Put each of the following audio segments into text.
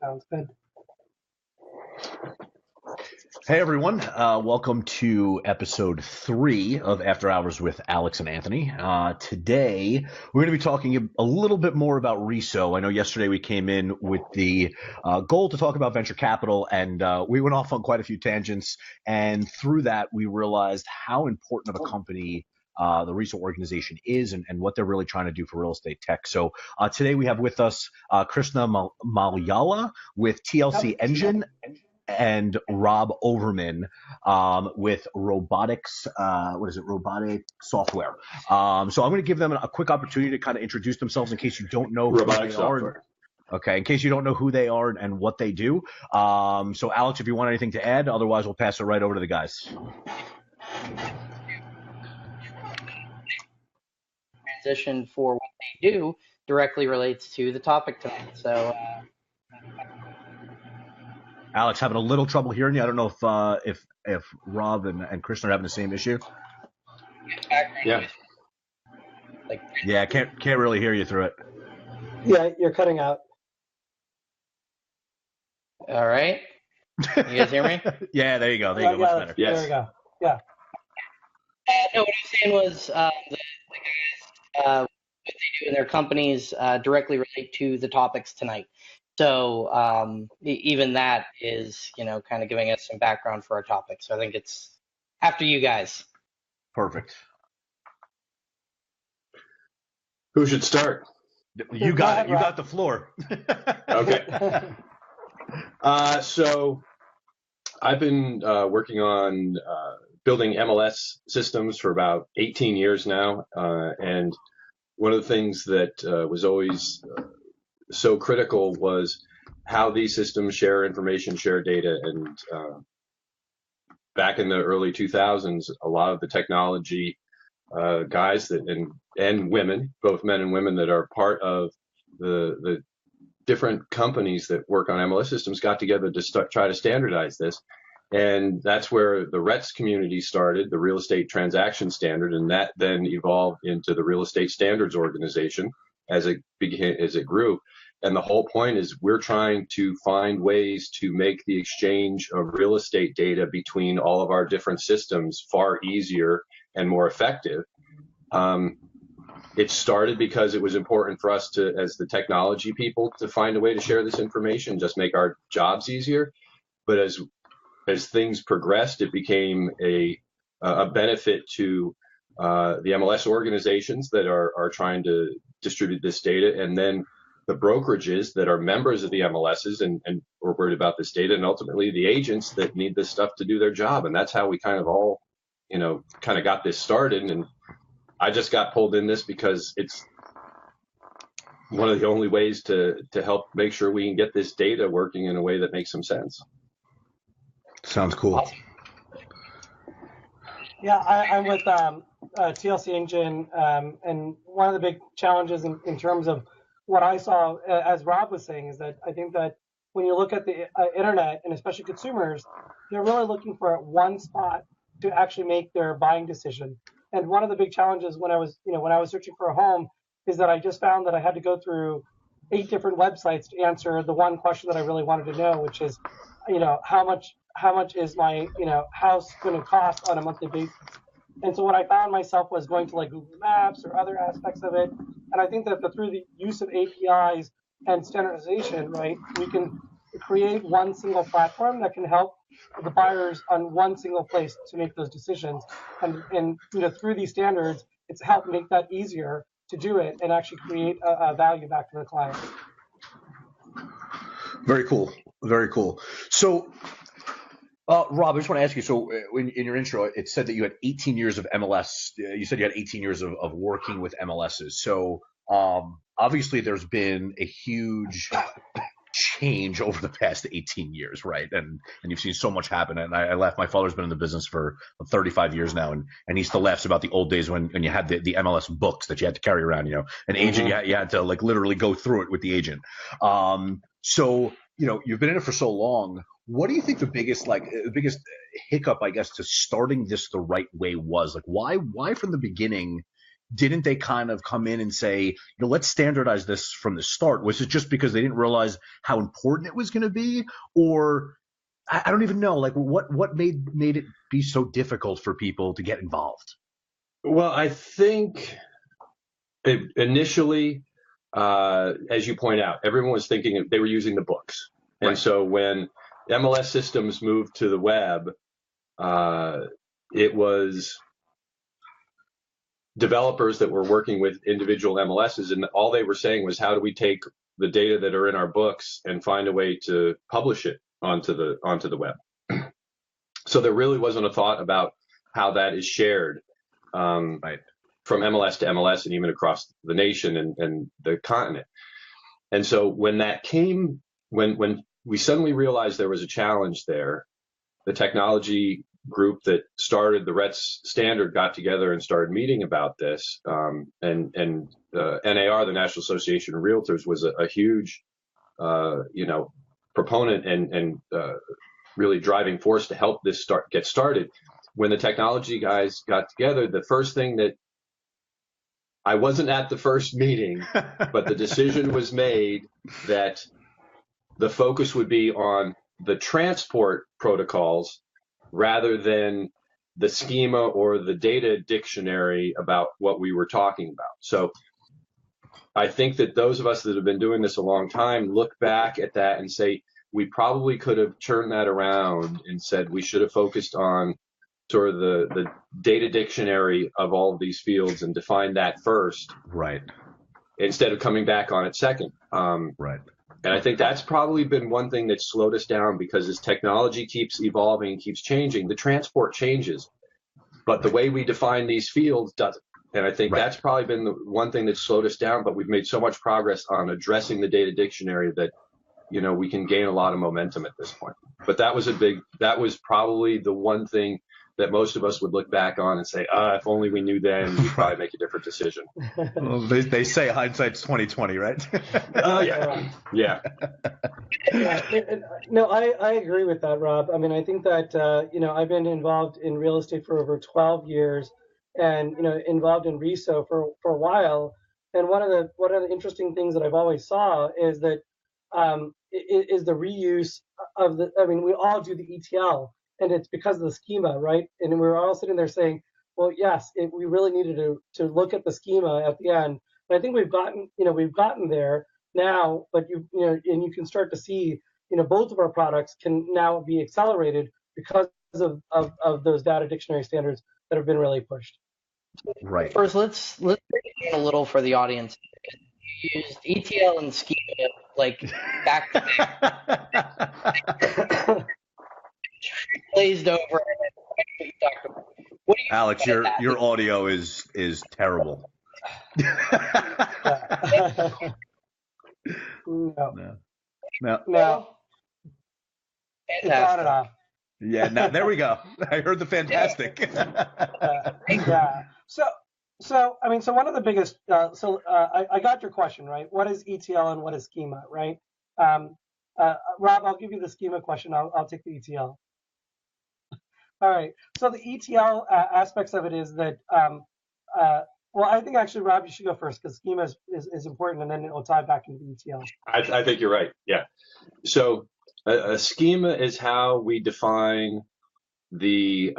Sounds good. Hey everyone, welcome to episode 3 of After Hours with Alex and Anthony. Today we're going to be talking a little bit more about RESO. I know yesterday we came in with the goal to talk about venture capital, and we went off on quite a few tangents, and through that we realized how important of a company the RESO organization is and what they're really trying to do for real estate tech. So today we have with us Krishna Malyala with TLC Engine and Rob Overman with robotic software. So I'm going to give them a quick opportunity to kind of introduce themselves in case you don't know who they are. Okay, in case you don't know who they are and what they do. So Alex, if you want anything to add, otherwise we'll pass it right over to the guys. Transition for what they do directly relates to the topic tonight. So Alex, having a little trouble hearing you. I don't know if Rob and Krishna are having the same issue. Yeah. Yeah, can't really hear you through it. Yeah, you're cutting out. All right. You guys hear me? Yeah, there you go. There you go. Much better. Yes. There we go. Yeah. No, what I'm saying was the guys, what they do in their companies directly relate to the topics tonight. So even that is, kind of giving us some background for our topic. So I think it's after you guys. Perfect. Who should start? You got it. You got the floor. Okay. So I've been working on building MLS systems for about 18 years now. And one of the things that was always so critical was how these systems share information, share data. And back in the early 2000s, a lot of the technology guys and women, both men and women that are part of the different companies that work on MLS systems got together to try to standardize this. And that's where the RETS community started, the Real Estate Transaction Standard, and that then evolved into the Real Estate Standards Organization as it grew. And the whole point is we're trying to find ways to make the exchange of real estate data between all of our different systems far easier and more effective. It started because it was important for us to, as the technology people, to find a way to share this information, just make our jobs easier. But as things progressed, it became a benefit to the MLS organizations that are trying to distribute this data, and then the brokerages that are members of the MLSs and are worried about this data, and ultimately the agents that need this stuff to do their job. And that's how we kind of all, got this started. And I just got pulled in this because it's one of the only ways to help make sure we can get this data working in a way that makes some sense. Sounds cool. Yeah, I'm with TLC Engine, and one of the big challenges in terms of what I saw, as Rob was saying, is that I think that when you look at the internet, and especially consumers, they're really looking for one spot to actually make their buying decision. And one of the big challenges when I was searching for a home is that I just found that I had to go through 8 different websites to answer the one question that I really wanted to know, which is, how much is my house going to cost on a monthly basis? And so what I found myself was going to like Google Maps or other aspects of it. And I think that through the use of APIs and standardization, right, we can create one single platform that can help the buyers on one single place to make those decisions. And through these standards, it's helped make that easier to do it and actually create a value back to the client. Very cool. Very cool. So, Rob, I just want to ask you, so in your intro, it said that you had 18 years of MLS. You said you had 18 years of working with MLSs. So obviously there's been a huge change over the past 18 years, right? And you've seen so much happen. And I laugh. My father's been in the business for 35 years now, and he still laughs about the old days when you had the MLS books that you had to carry around. An agent, you had to like literally go through it with the agent. So you've been in it for so long. What do you think the biggest hiccup, I guess, to starting this the right way was? Like, why from the beginning didn't they kind of come in and say, let's standardize this from the start? Was it just because they didn't realize how important it was going to be? Or I don't even know, like what made it be so difficult for people to get involved? Well, I think initially, as you point out, everyone was thinking they were using the books. And Right. So when MLS systems moved to the web, it was developers that were working with individual MLSs, and all they were saying was, how do we take the data that are in our books and find a way to publish it onto the web? So there really wasn't a thought about how that is shared Right. from MLS to MLS and even across the nation and the continent. And so when that came, when we suddenly realized there was a challenge there, the technology group that started the RESO standard got together and started meeting about this. And NAR, the National Association of Realtors, was a huge, proponent and really driving force to help this get started. When the technology guys got together, the first thing that I wasn't at the first meeting, but the decision was made that the focus would be on the transport protocols rather than the schema or the data dictionary about what we were talking about. So I think that those of us that have been doing this a long time look back at that and say, we probably could have turned that around and said we should have focused on sort of the data dictionary of all of these fields and defined that first. Right. Instead of coming back on it second. Right. And I think that's probably been one thing that slowed us down, because as technology keeps evolving, keeps changing, the transport changes, but the way we define these fields doesn't. And I think that's probably been the one thing that slowed us down, but we've made so much progress on addressing the data dictionary that, we can gain a lot of momentum at this point. But that was probably the one thing that most of us would look back on and say, if only we knew then, we'd probably make a different decision. Well, they say hindsight's 20/20, right? Oh, yeah. Yeah. No, I agree with that, Rob. I mean, I think that, I've been involved in real estate for over 12 years and, involved in RESO for a while. And one of the interesting things that I've always saw is that is the reuse of we all do the ETL, and it's because of the schema, right? And we're all sitting there saying, well, yes, we really needed to look at the schema at the end. But I think we've gotten there now, but and you can start to see, both of our products can now be accelerated because of those data dictionary standards that have been really pushed. Right. First, let's break it down a little for the audience. You used ETL and schema like back to back. Glazed over. What do you Alex, your audio is terrible. No. It's on and off. Yeah, now there we go. I heard the fantastic. Yeah. So one of the biggest. I got your question right. What is ETL and what is schema, right? Rob, I'll give you the schema question. I'll take the ETL. All right. So the ETL aspects of it is that. Well, I think actually, Rob, you should go first because schema is important, and then it'll tie back into the ETL. I think you're right. Yeah. So a schema is how we define the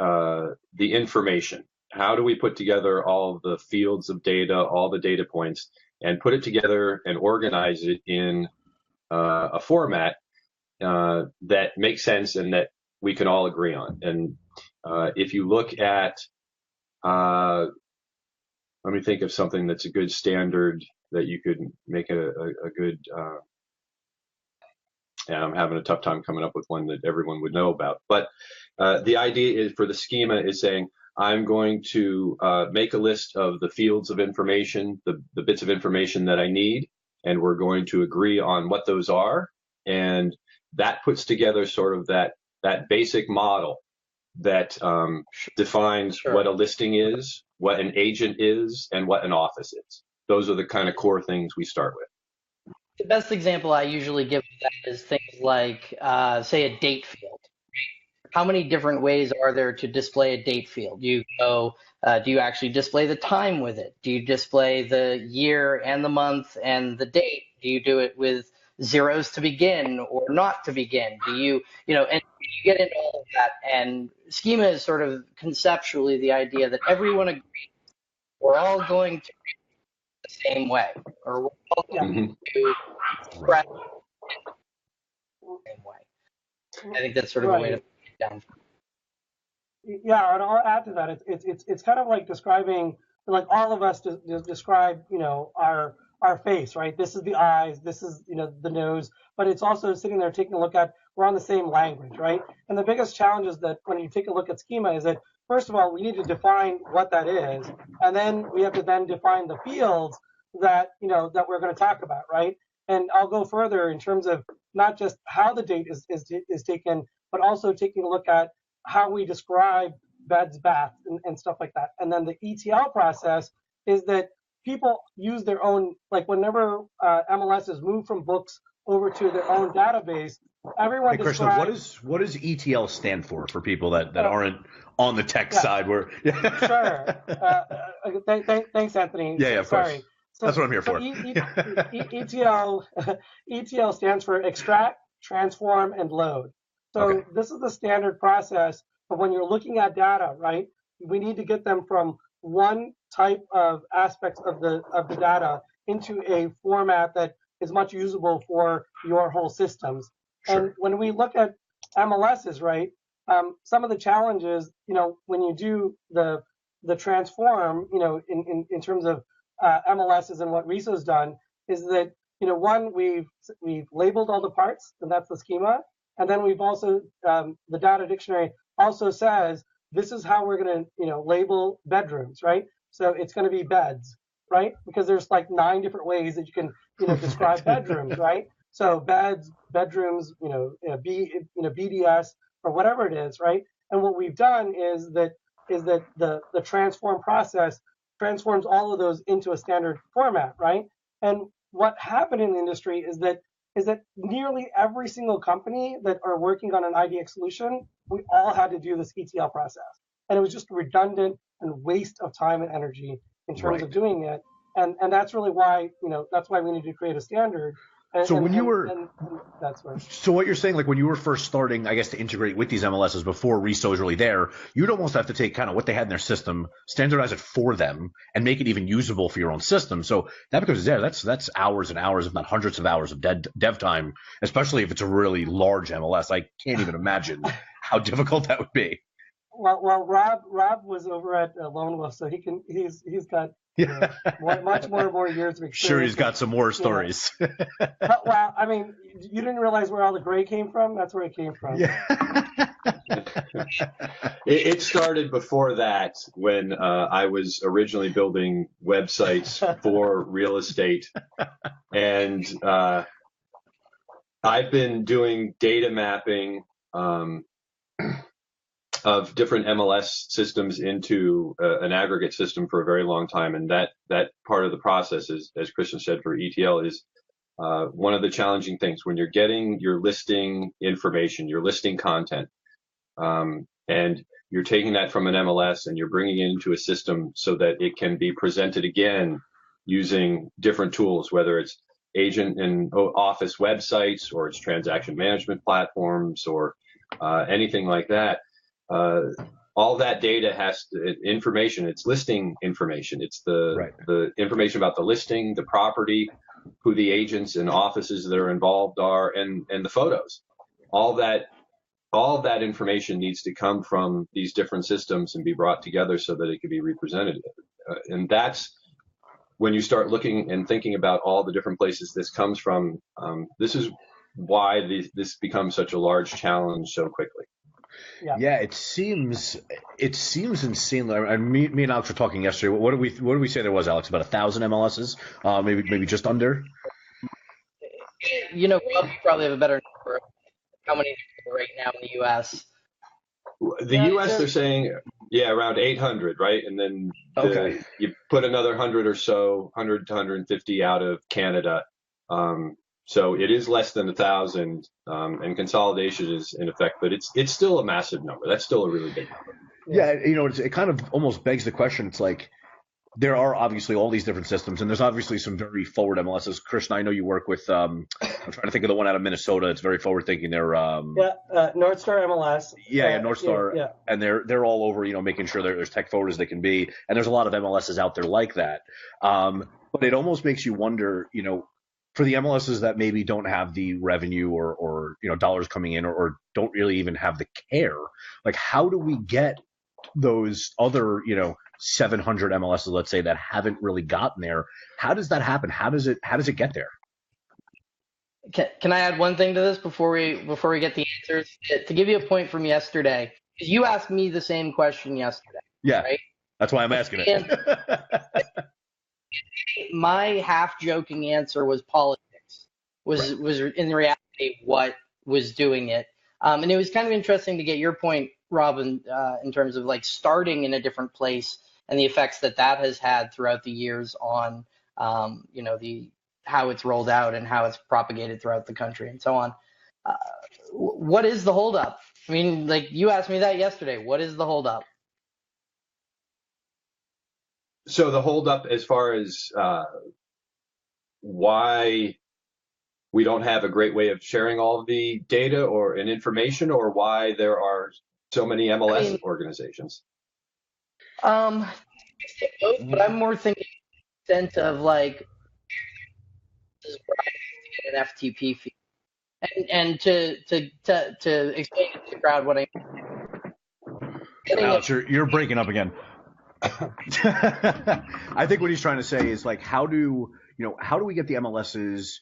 information. How do we put together all of the fields of data, all the data points, and put it together and organize it in a format that makes sense and that we can all agree on. And if you look at, let me think of something that's a good standard that you could make a good, and I'm having a tough time coming up with one that everyone would know about. But the idea is for the schema is saying, I'm going to make a list of the fields of information, the bits of information that I need, and we're going to agree on what those are. And that puts together sort of that basic model that defines what a listing is, what an agent is, and what an office is. Those are the kind of core things we start with. The best example I usually give of that is things like, say, a date field. How many different ways are there to display a date field? You go Do you actually display the time with it? Do you display the year and the month and the date? Do you do it with zeros to begin or not to begin? Do you, and you get into all of that. And schema is sort of conceptually the idea that everyone agrees we're all going to read the same way, or we're all going to express the same way. I think that's sort of a way to break it down. Yeah, and I'll add to that. It's kind of like describing, like all of us describe, our face, right? This is the eyes, this is, the nose, but it's also sitting there taking a look at, we're on the same language, right? And the biggest challenge is that when you take a look at schema is that, first of all, we need to define what that is, and then we have to then define the fields that, that we're going to talk about, right? And I'll go further in terms of not just how the date is taken, but also taking a look at how we describe beds, baths, and stuff like that. And then the ETL process is that people use their own, like whenever MLSs move from books over to their own database, everyone describes. Krishna, what does ETL stand for people that aren't on the tech side? Where Sure. Thanks, Anthony. Yeah, of course. So, that's what I'm here for. ETL stands for extract, transform, and load. So this is the standard process of when you're looking at data, right? We need to get them from one type of aspects of the data into a format that is much usable for your whole systems. Sure. And when we look at MLSs, right, some of the challenges, when you do the transform, in terms of MLSs and what RESO's done, is that, one, we've labeled all the parts, and that's the schema. And then we've also, the data dictionary also says, this is how we're going to, label bedrooms, right? So it's going to be beds, right? Because there's like 9 different ways that you can, describe bedrooms, right? So beds, bedrooms, BDS, or whatever it is, right? And what we've done is that the transform process transforms all of those into a standard format, right? And what happened in the industry is that nearly every single company that are working on an IDX solution, we all had to do this ETL process. And it was just redundant and waste of time and energy in terms of doing it. And that's really why, that's why we need to create a standard. So when you were, that's right. So what you're saying, like when you were first starting, I guess, to integrate with these MLSs before RESO was really there, you'd almost have to take kind of what they had in their system, standardize it for them, and make it even usable for your own system. So that becomes that's hours and hours, if not hundreds of hours of dev time, especially if it's a really large MLS. I can't even imagine how difficult that would be. Well, Rob was over at Lone Wolf, so he's got much more years of experience. Sure, he's got some more stories. Well, I mean, you didn't realize where all the gray came from? That's where it came from. Yeah. It started before that when I was originally building websites for real estate. And I've been doing data mapping of different MLS systems into an aggregate system for a very long time. And that part of the process is, as Krishna said, for ETL is one of the challenging things when you're getting your listing information, your listing content, and you're taking that from an MLS and you're bringing it into a system so that it can be presented again using different tools, whether it's agent and office websites or it's transaction management platforms or anything like that. All that data has information. It's listing information. It's the information about the listing, the property, who the agents and offices that are involved are, and the photos. All of that information needs to come from these different systems and be brought together so that it can be represented. And that's when you start looking and thinking about all the different places this comes from. This is why this becomes such a large challenge so quickly. Yeah, it seems insane. Me and Alex were talking yesterday. What did we say there was, Alex? About 1,000 MLSs, maybe just under. Rob, you probably have a better number of how many right now in the U.S. The U.S. they're saying, around 800, right? And then you put another 100 or so, 100 to 150 out of Canada. So it is less than 1,000, and consolidation is in effect, but it's still a massive number. That's still a really big number. Yeah, it kind of almost begs the question. It's like there are obviously all these different systems, and there's obviously some very forward MLSs. Krishna, I know you work with. I'm trying to think of the one out of Minnesota. It's very forward thinking. They're North Star MLS. Yeah, North Star, and they're all over, making sure they're as tech forward as they can be. And there's a lot of MLSs out there like that. But it almost makes you wonder, for the MLSs that maybe don't have the revenue or dollars coming in or don't really even have the care, like how do we get those other 700 MLSs, let's say, that haven't really gotten there? How does that happen? How does it get there? Can I add one thing to this before we get the answers? To give you a point from yesterday, because you asked me the same question yesterday. Yeah, right? That's why I'm asking it. My half-joking answer was politics. Was in reality what was doing it, and it was kind of interesting to get your point, Robin, in terms of like starting in a different place and the effects that has had throughout the years on how it's rolled out and how it's propagated throughout the country and so on. What is the holdup? I mean, like you asked me that yesterday. What is the holdup? So the holdup as far as why we don't have a great way of sharing all of the data and information, or why there are so many MLS organizations? Both, but I'm more thinking in the sense of like, this is where I have to get an FTP fee. And to explain to the crowd what I mean. Alex, you're breaking up again. I think what he's trying to say is like, how do we get the MLSs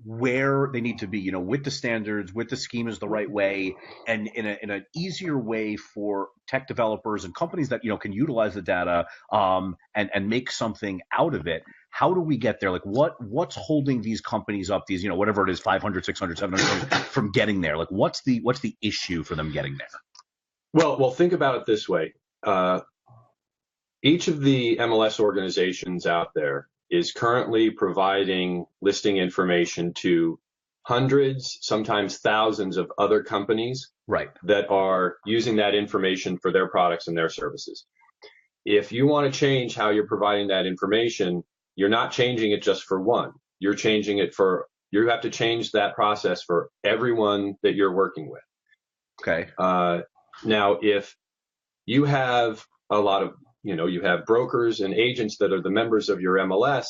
where they need to be, with the standards, with the schemas the right way, and in an easier way for tech developers and companies that can utilize the data and make something out of it. How do we get there? Like what's holding these companies up, these whatever it is, 500, 600, 700 from getting there? Like what's the issue for them getting there? Well, think about it this way. Each of the MLS organizations out there is currently providing listing information to hundreds, sometimes thousands of other companies, right, that are using that information for their products and their services. If you want to change how you're providing that information, you're not changing it just for one. You're changing it you have to change that process for everyone that you're working with. Okay. Now, if you have a lot of you have brokers and agents that are the members of your MLS,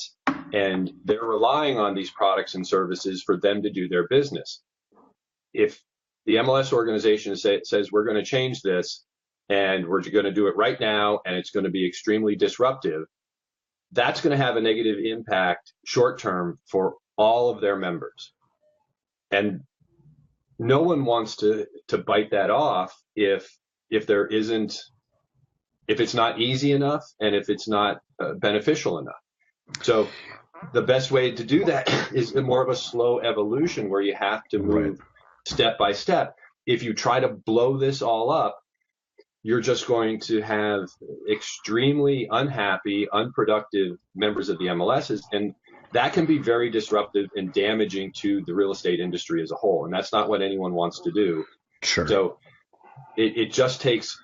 and they're relying on these products and services for them to do their business. If the MLS organization says we're going to change this and we're going to do it right now and it's going to be extremely disruptive, that's going to have a negative impact short term for all of their members. And no one wants to bite that off if it's not easy enough and if it's not beneficial enough. So the best way to do that is more of a slow evolution where you have to move step by step. If you try to blow this all up, you're just going to have extremely unhappy, unproductive members of the MLSs, and that can be very disruptive and damaging to the real estate industry as a whole, and that's not what anyone wants to do. Sure. So it just takes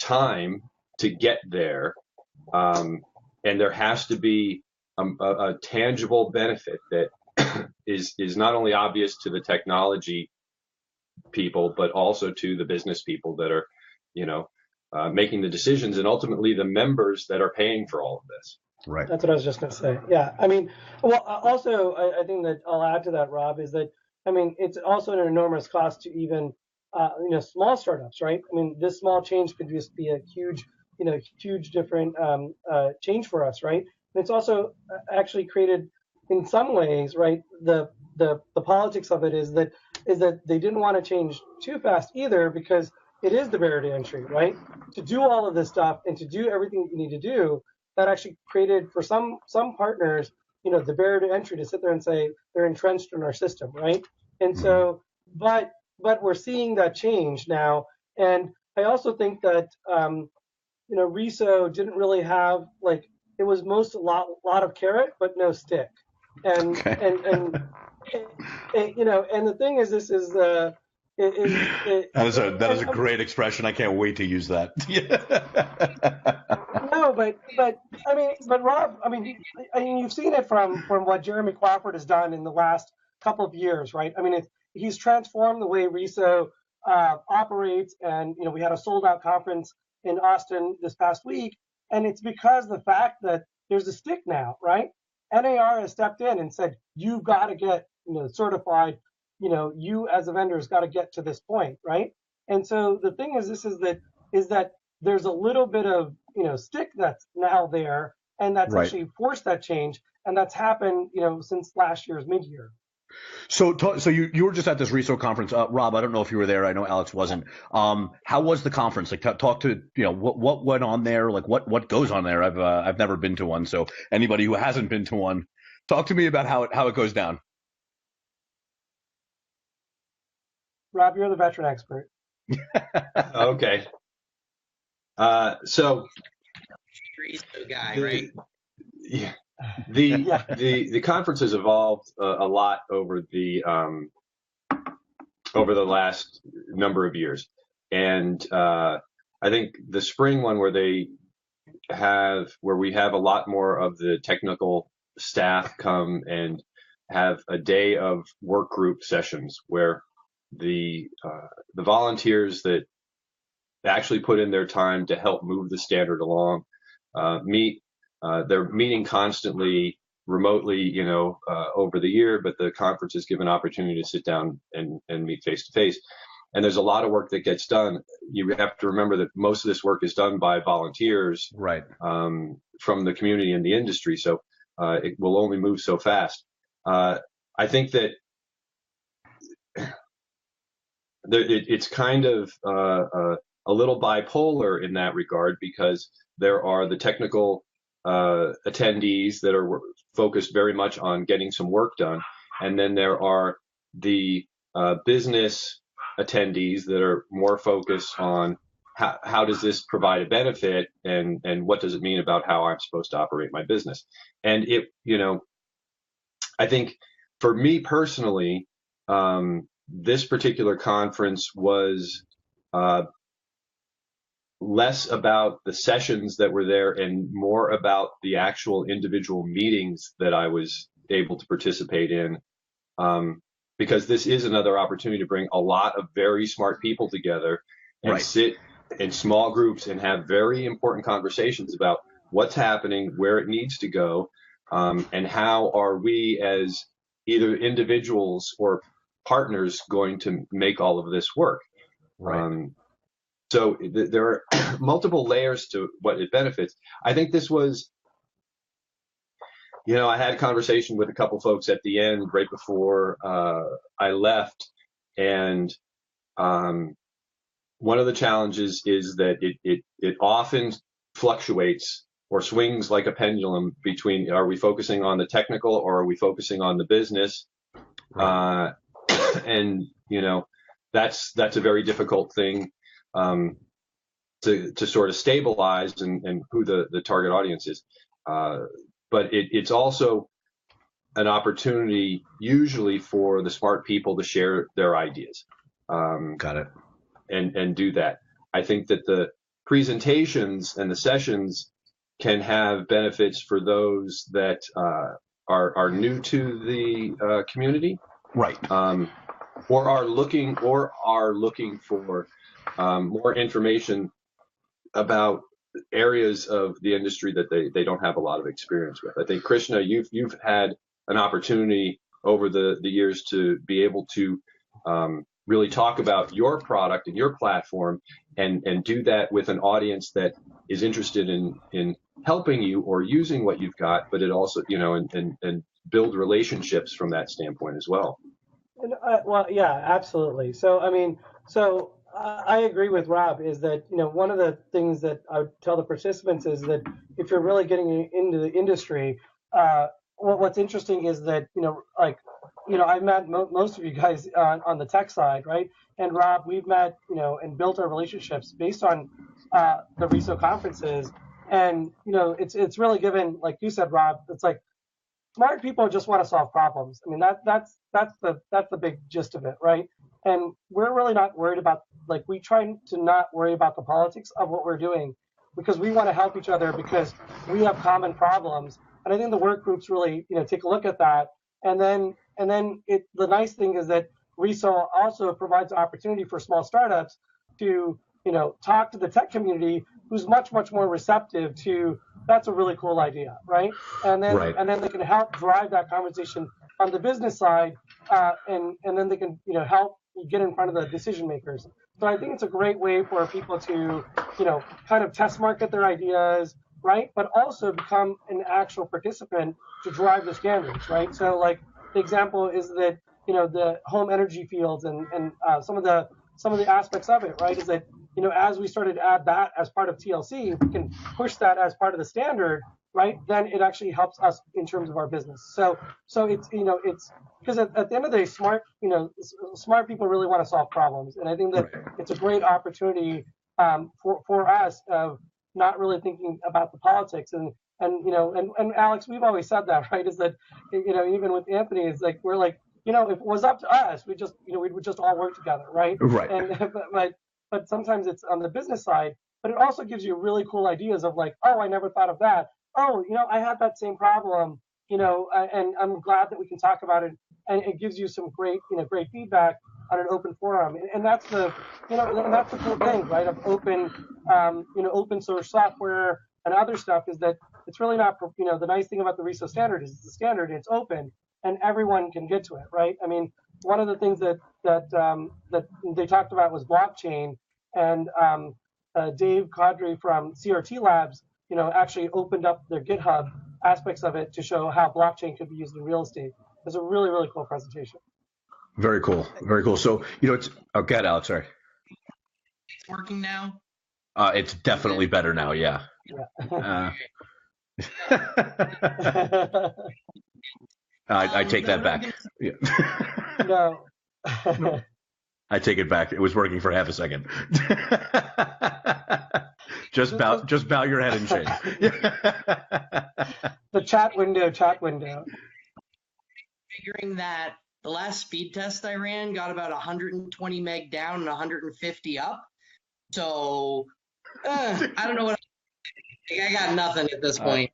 time to get there, and there has to be a tangible benefit that is not only obvious to the technology people, but also to the business people that are, making the decisions, and ultimately the members that are paying for all of this. Right. That's what I was just going to say. Yeah. I mean, well, also, I think that I'll add to that, Rob, is that, it's also an enormous cost to even, small startups, right? This small change could just be a huge different change for us, right? And it's also actually created, in some ways, right? The politics of it is that they didn't want to change too fast either, because it is the barrier to entry, right? To do all of this stuff and to do everything that you need to do, that actually created for some partners, the barrier to entry to sit there and say they're entrenched in our system, right? And so, but we're seeing that change now, and I also think that RESO didn't really have, like, it was a lot of carrot but no stick, and the thing is, this is That is a great expression. I can't wait to use that. No, but Rob, I mean, you've seen it from what Jeremy Crawford has done in the last couple of years, right? I mean, he's transformed the way RESO operates, and we had a sold out conference in Austin this past week, and it's because of the fact that there's a stick now, right? NAR has stepped in and said you've got to get certified. You as a vendor has got to get to this point, right? And so the thing is, is that there's a little bit of stick that's now there, and that's Right. actually forced that change, and that's happened since last year's mid-year. So you were just at this RESO conference, Rob. I don't know if you were there. I know Alex wasn't. How was the conference? Like, talk to what went on there. Like, what goes on there? I've never been to one. So anybody who hasn't been to one, talk to me about how it goes down. Rob, you're the veteran expert. Okay. So RESO guy, right? Yeah. The conference has evolved a lot over the last number of years, and I think the spring one where we have a lot more of the technical staff come and have a day of work group sessions where the volunteers that actually put in their time to help move the standard along meet. They're meeting constantly remotely, over the year, but the conference has given opportunity to sit down and meet face to face. And there's a lot of work that gets done. You have to remember that most of this work is done by volunteers, right, from the community and the industry. So it will only move so fast. I think that it's kind of a little bipolar in that regard, because there are the technical attendees that are focused very much on getting some work done, and then there are the business attendees that are more focused on how does this provide a benefit, and what does it mean about how I'm supposed to operate my business. And I think for me personally, this particular conference was less about the sessions that were there and more about the actual individual meetings that I was able to participate in, because this is another opportunity to bring a lot of very smart people together and right. sit in small groups and have very important conversations about what's happening, where it needs to go, and how are we as either individuals or partners going to make all of this work. Right. So there are multiple layers to what it benefits. I think this was, I had a conversation with a couple folks at the end right before I left, and one of the challenges is that it often fluctuates or swings like a pendulum between, are we focusing on the technical or are we focusing on the business? Right. And that's a very difficult thing to sort of stabilize and who the target audience is. But it's also an opportunity usually for the smart people to share their ideas. Got it. And do that. I think that the presentations and the sessions can have benefits for those that are new to the community, right? Or are looking for more information about areas of the industry that they don't have a lot of experience with. I think, Krishna, you've had an opportunity over the years to be able to really talk about your product and your platform and do that with an audience that is interested in helping you or using what you've got, but it also, and build relationships from that standpoint as well. Well, yeah, absolutely. So, I agree with Rob, is that, one of the things that I would tell the participants is that if you're really getting into the industry, what's interesting is that, I've met most of you guys on the tech side, right? And Rob, we've met, and built our relationships based on the RESO conferences. And, it's really given, like you said, Rob, it's like smart people just want to solve problems. I mean, that's the big gist of it, right? And we're really not worried about, like, we try to not worry about the politics of what we're doing, because we want to help each other, because we have common problems. And I think the work groups really, take a look at that. And then the nice thing is that RESO also provides opportunity for small startups to, talk to the tech community, who's much, much more receptive to, that's a really cool idea, right? And then they can help drive that conversation on the business side, and then they can, help get in front of the decision makers. So I think it's a great way for people to, kind of test market their ideas, right? But also become an actual participant to drive the standards, right? So like the example is that, the home energy fields and some of the aspects of it, right? Is that, as we started to add that as part of TLC, we can push that as part of the standard, right? Then it actually helps us in terms of our business. So it's, it's because at the end of the day, smart people really want to solve problems. And I think that it's a great opportunity for us of not really thinking about the politics. And Alex, we've always said that, right? Is that, even with Anthony, it's like, we're like, if it was up to us, we just, we would just all work together, right? Right. And but sometimes it's on the business side, but it also gives you really cool ideas of like, oh, I never thought of that. Oh, I had that same problem, and I'm glad that we can talk about it. And it gives you some great feedback on an open forum. And that's the, and that's the cool thing, right? Of open, open source software and other stuff, is that it's really not, the nice thing about the RESO standard is it's a standard, it's open, and everyone can get to it, right? I mean, one of the things that they talked about was blockchain, and Dave Caudry from CRT Labs, actually opened up their GitHub aspects of it to show how blockchain could be used in real estate. It was a really, really cool presentation. Very cool. Very cool. So, it's, go ahead, Alex, sorry. It's working now? It's definitely better now, yeah. I take that back. Yeah. No. I take it back. It was working for half a second. Just bow your head and shake. The chat window. Figuring that the last speed test I ran got about 120 meg down and 150 up. So I don't know what I got nothing at this point.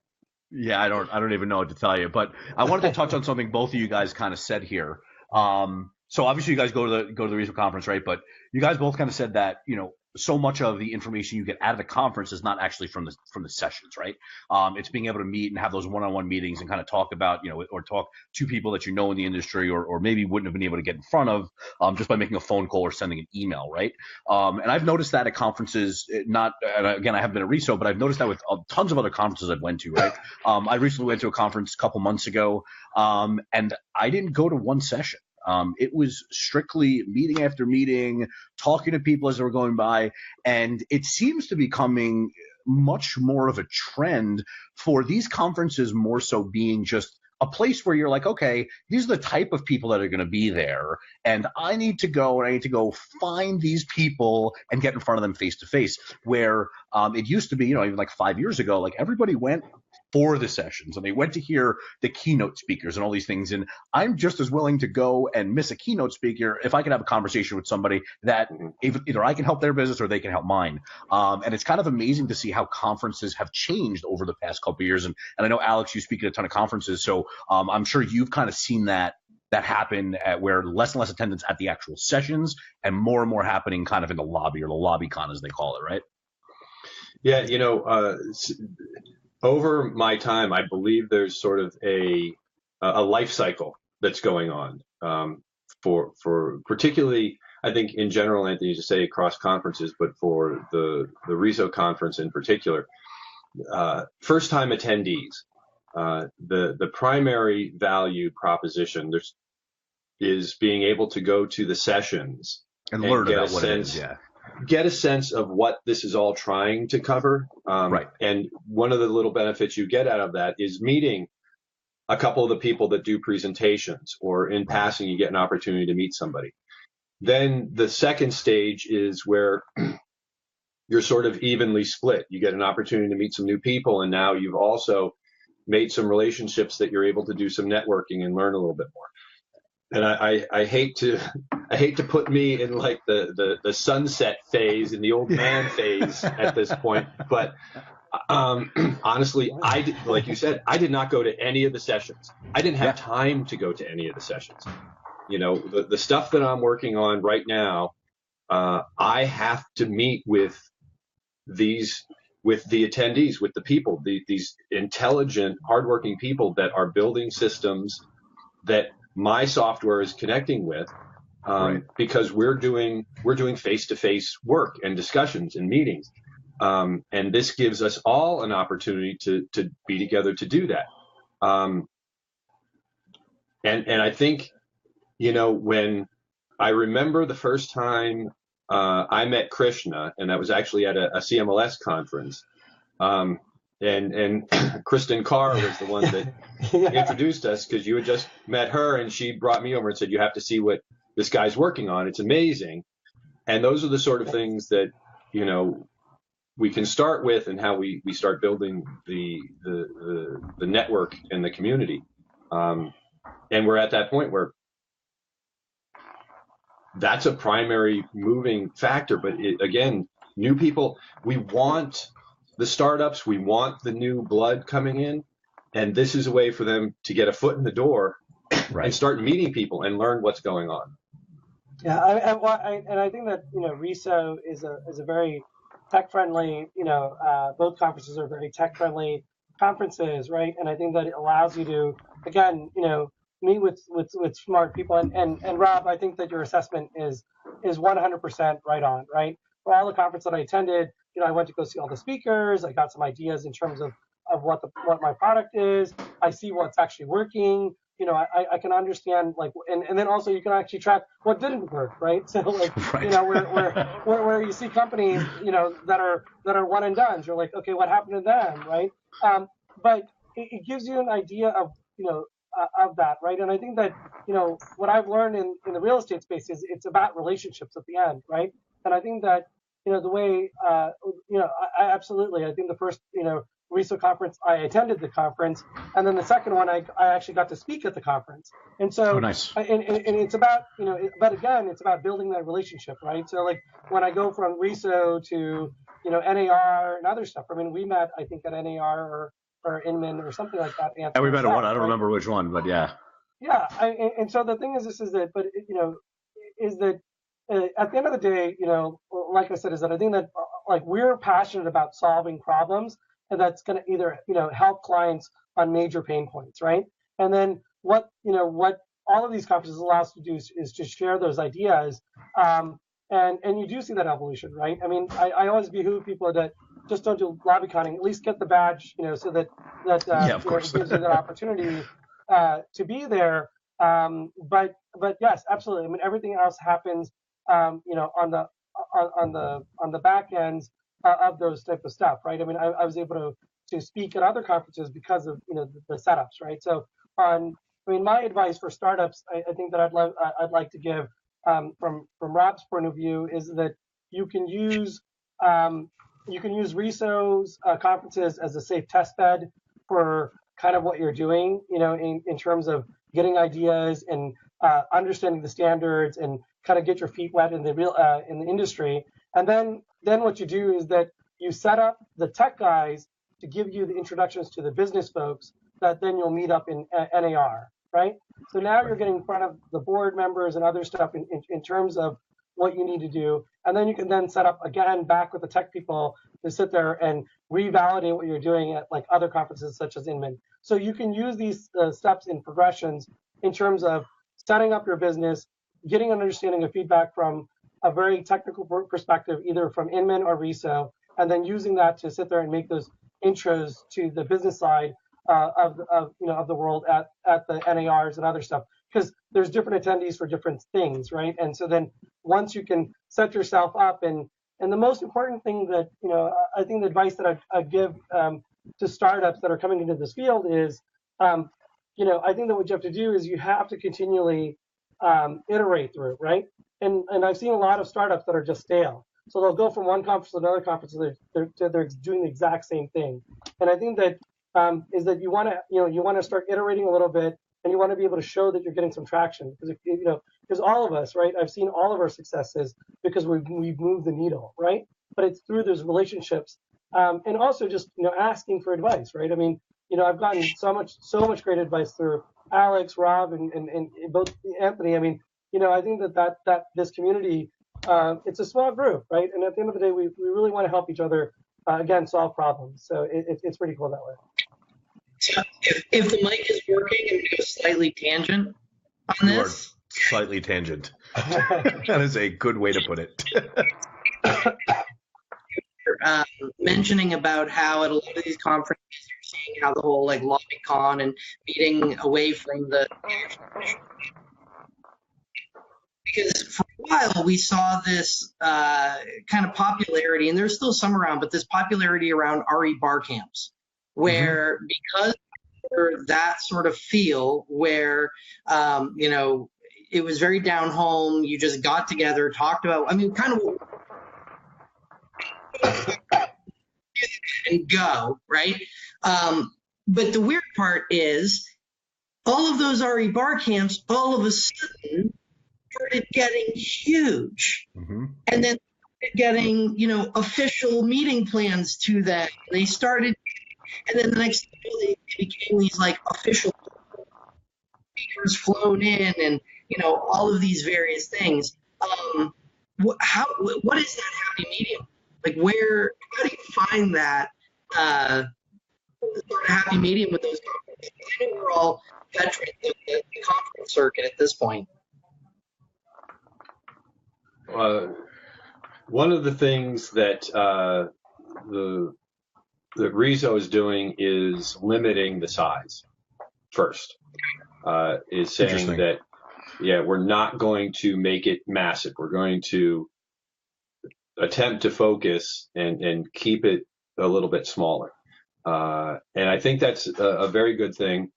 Yeah, I don't even know what to tell you. But I wanted to touch on something both of you guys kind of said here. So obviously you guys go to the RESO conference, right? But you guys both kind of said that, so much of the information you get out of the conference is not actually from the sessions, right? It's being able to meet and have those one-on-one meetings and kind of talk about, or talk to people that in the industry, or maybe wouldn't have been able to get in front of just by making a phone call or sending an email, right? And I've noticed that at conferences, and again, I haven't been at RESO, but I've noticed that with tons of other conferences I've went to, right? I recently went to a conference a couple months ago, and I didn't go to one session. It was strictly meeting after meeting, talking to people as they were going by, and it seems to be becoming much more of a trend for these conferences, more so being just a place where you're like, okay, these are the type of people that are going to be there, and I need to go find these people and get in front of them face to face. Where it used to be, even like 5 years ago, like everybody went for the sessions and they went to hear the keynote speakers and all these things. And I'm just as willing to go and miss a keynote speaker if I can have a conversation with somebody that either I can help their business or they can help mine. And it's kind of amazing to see how conferences have changed over the past couple of years. And I know, Alex, you speak at a ton of conferences, so I'm sure you've kind of seen that happen at where less and less attendance at the actual sessions and more happening kind of in the lobby, or the lobby con as they call it, right? Yeah, over my time, I believe there's sort of a life cycle that's going on for particularly, I think in general, Anthony, to say across conferences, but for the RESO conference in particular, first time attendees, the primary value proposition is being able to go to the sessions and learn about what it is. Yeah. Get a sense of what this is all trying to cover. Right. And one of the little benefits you get out of that is meeting a couple of the people that do presentations, or in passing, you get an opportunity to meet somebody. Then the second stage is where you're sort of evenly split. You get an opportunity to meet some new people, and now you've also made some relationships that you're able to do some networking and learn a little bit more. And I hate to I hate to put me in like the sunset phase, in the old man phase at this point, but honestly, like you said, I did not go to any of the sessions. I didn't have time to go to any of the sessions. You know, the stuff that I'm working on right now, I have to meet with the attendees, with the people, these intelligent, hardworking people that are building systems that my software is connecting with, because we're doing face-to-face work and discussions and meetings. And this gives us all an opportunity to be together to do that. And I think, you know, when I remember the first time I met Krishna, and that was actually at a CMLS conference, and Kristen Carr was the one that introduced us, because you had just met her, and she brought me over and said, you have to see what this guy's working on. It's amazing. And those are the sort of things that, you know, we can start with, and how we start building the network and the community. And we're at that point where that's a primary moving factor. But again, new people, we want the startups, we want the new blood coming in, and this is a way for them to get a foot in the door and start meeting people and learn what's going on. Yeah, I think that, you know, RESO is a very tech-friendly, you know, both conferences are very tech-friendly conferences, right? And I think that it allows you to, again, you know, meet with smart people. And Rob, I think that your assessment is 100% right on, right? For all the conference that I attended, you know, I went to go see all the speakers. I got some ideas in terms of what my product is. I see what's actually working. You know, I can understand, like, and then also you can actually track what didn't work, right? So, like, you know, where you see companies, you know, that are one and done, you're like, okay, what happened to them, right? But it gives you an idea of, you know, of that, right? And I think that, you know, what I've learned in the real estate space is it's about relationships at the end, right? And I think that, you know, the way, you know, I absolutely, I think the first, you know, RESO conference, I attended the conference, and then the second one, I actually got to speak at the conference. And so, nice. And it's about, you know, but again, it's about building that relationship, right? So, like, when I go from RESO to, you know, NAR and other stuff, I mean, we met, I think, at NAR or Inman or something like that. And we met at one. I don't remember which one, but yeah. Yeah, and so the thing is, you know, is that at the end of the day, you know, like I said, is that I think that, like, we're passionate about solving problems, and that's going to either, you know, help clients on major pain points, right? And then what all of these conferences allow us to do is to share those ideas, and you do see that evolution, right? I mean, I always behoove people that just don't do lobby conning, at least get the badge, you know, so that of course. it gives you that opportunity to be there. But yes, absolutely. I mean, everything else happens, you know, on the back ends of those type of stuff, right? I mean, I was able to speak at other conferences because of, you know, the setups, right? So I mean, my advice for startups, I think that I'd like to give from Rob's point of view is that you can use RESO's conferences as a safe test bed for kind of what you're doing, you know, in terms of getting ideas and understanding the standards and kind of get your feet wet in the industry. And then what you do is that you set up the tech guys to give you the introductions to the business folks that then you'll meet up in NAR, right? So now you're getting in front of the board members and other stuff in terms of what you need to do. And then you can then set up again back with the tech people to sit there and revalidate what you're doing at, like, other conferences such as Inman. So you can use these steps in progressions in terms of setting up your business, getting an understanding of feedback from a very technical perspective, either from Inman or RESO, and then using that to sit there and make those intros to the business side of the world at the NARs and other stuff, because there's different attendees for different things, right? And so then once you can set yourself up, and the most important thing that, you know, I think the advice that I give to startups that are coming into this field is, you know, I think that what you have to do is you have to continually iterate through, right? And I've seen a lot of startups that are just stale. So they'll go from one conference to another conference, and they're doing the exact same thing. And I think that is that you want to start iterating a little bit, and you want to be able to show that you're getting some traction. Because if because all of us, right? I've seen all of our successes because we've moved the needle, right? But it's through those relationships, and also just asking for advice, right? I mean, I've gotten so much great advice through Alex, Rob, and both Anthony. I mean, I think that this community, it's a small group, right? And at the end of the day, we really want to help each other, again, solve problems. So it's pretty cool that way. So if the mic is working and we go slightly tangent on You are this, slightly tangent. That is a good way to put it. mentioning about how at a lot of these conferences you're seeing how the whole like LobbyCon and meeting away from the, because for a while we saw this kind of popularity, and there's still some around, but this popularity around RE Barcamps, where because that sort of feel where it was very down home, you just got together, talked about, I mean, kind of and go, right? But the weird part is all of those RE Barcamps all of a sudden started getting huge, and then getting official meeting plans to them. They started, and then the next day they became these like official speakers flown in, and all of these various things. What is that happy medium? Like how do you find that sort of happy medium with those conferences? I know we're all veterans of the conference circuit at this point. One of the things that the RESO is doing is limiting the size first. Is saying that, we're not going to make it massive. We're going to attempt to focus and keep it a little bit smaller. And I think that's a very good thing.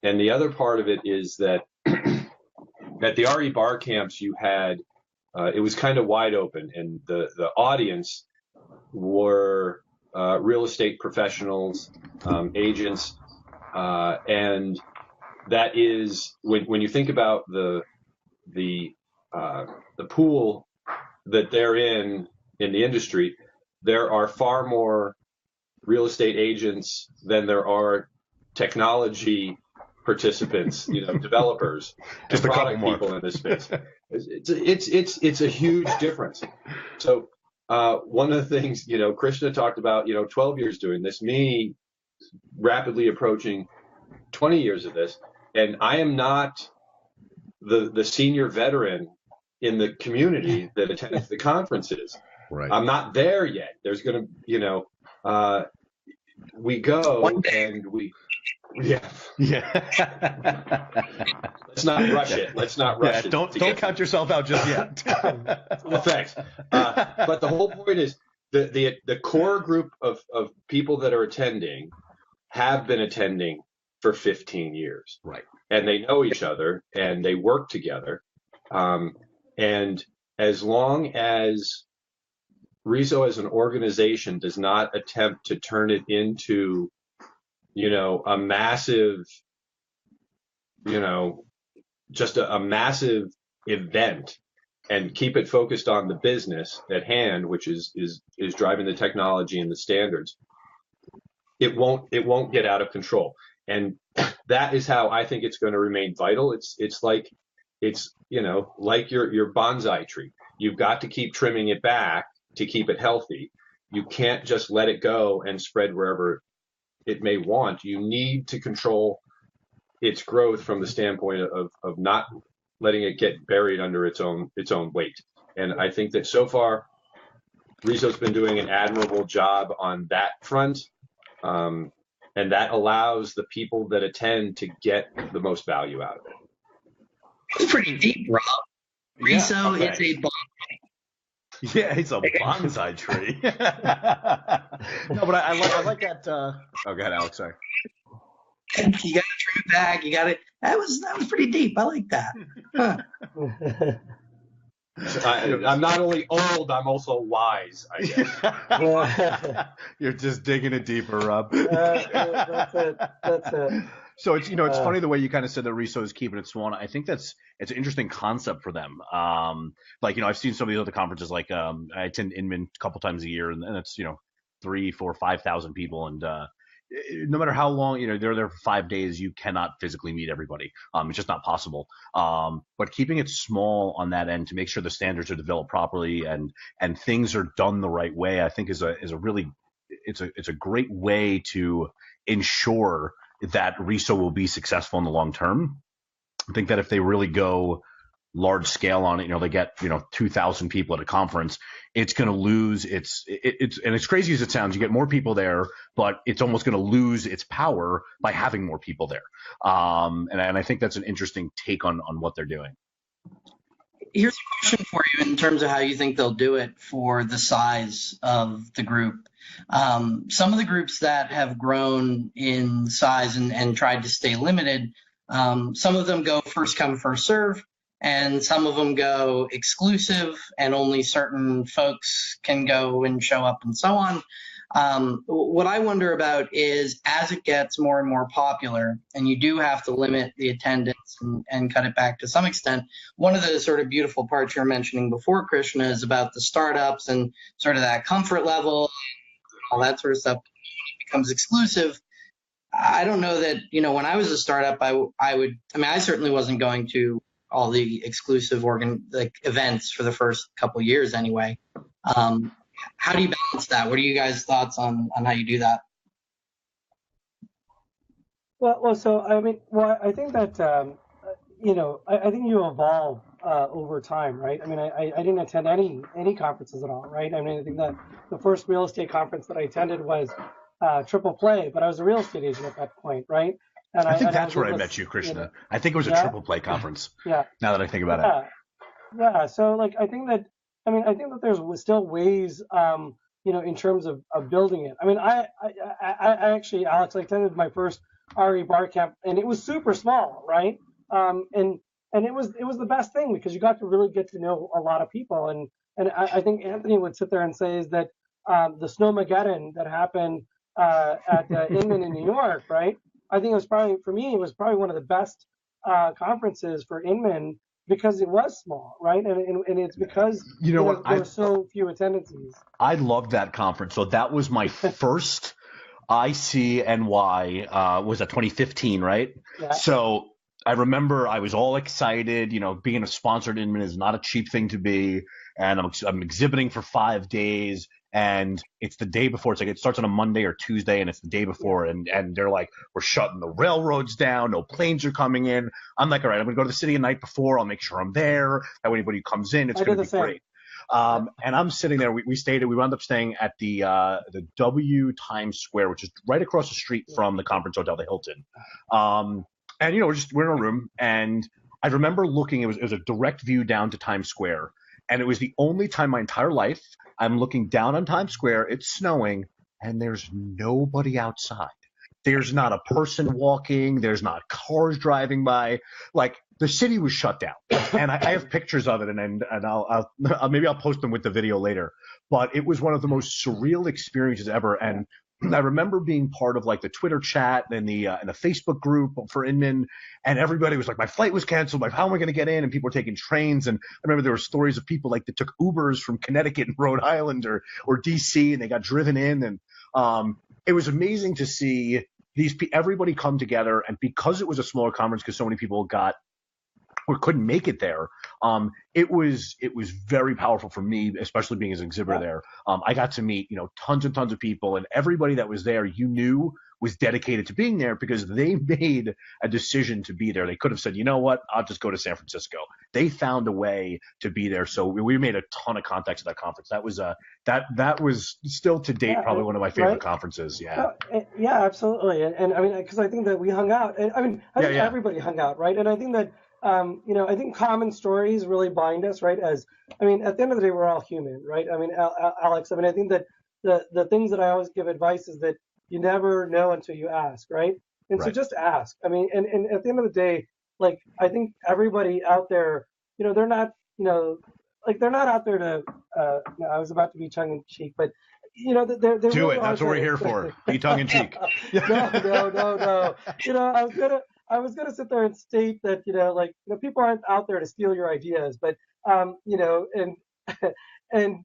And the other part of it is that at the RE Barcamps you had, it was kind of wide open, and the audience were real estate professionals, agents, and that is when you think about the pool that they're in the industry, there are far more real estate agents than there are technology participants, developers, and product people in this space. It's a huge difference. So one of the things, Krishna talked about, 12 years doing this, me rapidly approaching 20 years of this, and I am not the senior veteran in the community that attends the conferences. Right. I'm not there yet. There's going to, we go and we, Let's not rush it. Don't count yourself out just yet. Well, thanks. But the whole point is the core group of people that are attending have been attending for 15 years. Right. And they know each other and they work together. And as long as RESO as an organization does not attempt to turn it into, a massive, just a massive event, and keep it focused on the business at hand, which is driving the technology and the standards, it won't get out of control. And that is how I think it's going to remain vital. It's like your bonsai tree. You've got to keep trimming it back to keep it healthy. You can't just let it go and spread wherever it may want. You need to control its growth from the standpoint of not letting it get buried under its own weight. And I think that so far, RESO's been doing an admirable job on that front. And that allows the people that attend to get the most value out of it. It's pretty deep, Rob. RESO is a bonsai. Yeah, it's a bonsai tree. No, but I like that. Oh, go ahead, Alex. Sorry. You got to trim it back. You got to. That was pretty deep. I like that. Huh. I'm not only old, I'm also wise, I guess. You're just digging it deeper, Rob. That's it. So it's it's funny the way you kind of said that RESO is keeping it small. And I think it's an interesting concept for them. I've seen some of these other conferences. I attend Inman a couple times a year, and it's 3, 4, 5,000 people, and no matter how long they're there for 5 days, you cannot physically meet everybody. It's just not possible. But keeping it small on that end to make sure the standards are developed properly and things are done the right way, I think is a really it's a great way to ensure that RESO will be successful in the long term. I think that if they really go large scale on it, they get 2,000 people at a conference, it's going to lose its and as crazy as it sounds, you get more people there, but it's almost going to lose its power by having more people there. And I think that's an interesting take on what they're doing. Here's a question for you in terms of how you think they'll do it for the size of the group. Some of the groups that have grown in size and tried to stay limited, some of them go first come, first serve, and some of them go exclusive and only certain folks can go and show up and so on. What I wonder about is as it gets more and more popular and you do have to limit the attendance and cut it back to some extent, one of the sort of beautiful parts you were mentioning before, Krishna, is about the startups and sort of that comfort level and all that sort of stuff. When it becomes exclusive, I don't know that, when I was a startup, I certainly wasn't going to all the exclusive events for the first couple of years anyway. How do you balance that? What are you guys' thoughts on how you do that? I think that I think you evolve over time, right? I didn't attend any conferences at all, right? I think that the first real estate conference that I attended was Triple Play, but I was a real estate agent at that point, right? And I think that's where I met you, Krishna. I think it was a Triple Play conference. Yeah. Now that I think about it. Yeah. So I think that there's still ways, in terms of building it. I actually, Alex, I attended my first RE Barcamp, and it was super small, right? And it was the best thing because you got to really get to know a lot of people. And I think Anthony would sit there and say is that the Snowmageddon that happened at Inman in New York, right? I think it was probably one of the best conferences for Inman because it was small, right? And it's because there were so few attendances. I loved that conference. So that was my first ICNY, was that 2015, right? Yeah. So I remember I was all excited. Being a sponsored Inman is not a cheap thing to be. And I'm exhibiting for 5 days. And it's the day before. It's like it starts on a Monday or Tuesday, and it's the day before. And they're like, we're shutting the railroads down. No planes are coming in. I'm like, all right, I'm going to go to the city the night before. I'll make sure I'm there. That way anybody who comes in, it's going to be great. And I'm sitting there. We wound up staying at the W Times Square, which is right across the street from the conference hotel, the Hilton. And we're in a room, and I remember looking. It was a direct view down to Times Square, and it was the only time in my entire life I'm looking down on Times Square. It's snowing, and there's nobody outside. There's not a person walking. There's not cars driving by. Like the city was shut down, and I have pictures of it, and I'll maybe I'll post them with the video later. But it was one of the most surreal experiences ever, and I remember being part of like the Twitter chat and the Facebook group for Inman, and everybody was like, my flight was canceled. Like, how am I going to get in? And people were taking trains. And I remember there were stories of people like that took Ubers from Connecticut and Rhode Island or DC, and they got driven in. And it was amazing to see everybody come together. And because it was a smaller conference, because so many people got or couldn't make it there, it was very powerful for me, especially being as an exhibitor there. I got to meet tons and tons of people, and everybody that was there was dedicated to being there because they made a decision to be there. They could have said, you know what, I'll just go to San Francisco. They found a way to be there. So we made a ton of contacts at that conference. That was that was still to date probably one of my favorite conferences. Yeah. Yeah, absolutely. And because I think that we hung out. I think everybody hung out, right? And I think that I think common stories really bind us, right? At the end of the day, we're all human, right? Alex, I think that the things that I always give advice is that you never know until you ask, right? And so just ask. And at the end of the day, like, I think everybody out there, they're not, like they're not out there to. No, I was about to be tongue in cheek, but they're Do really it. That's what we're here for. Be tongue in cheek. No. I was gonna sit there and state that people aren't out there to steal your ideas, but and and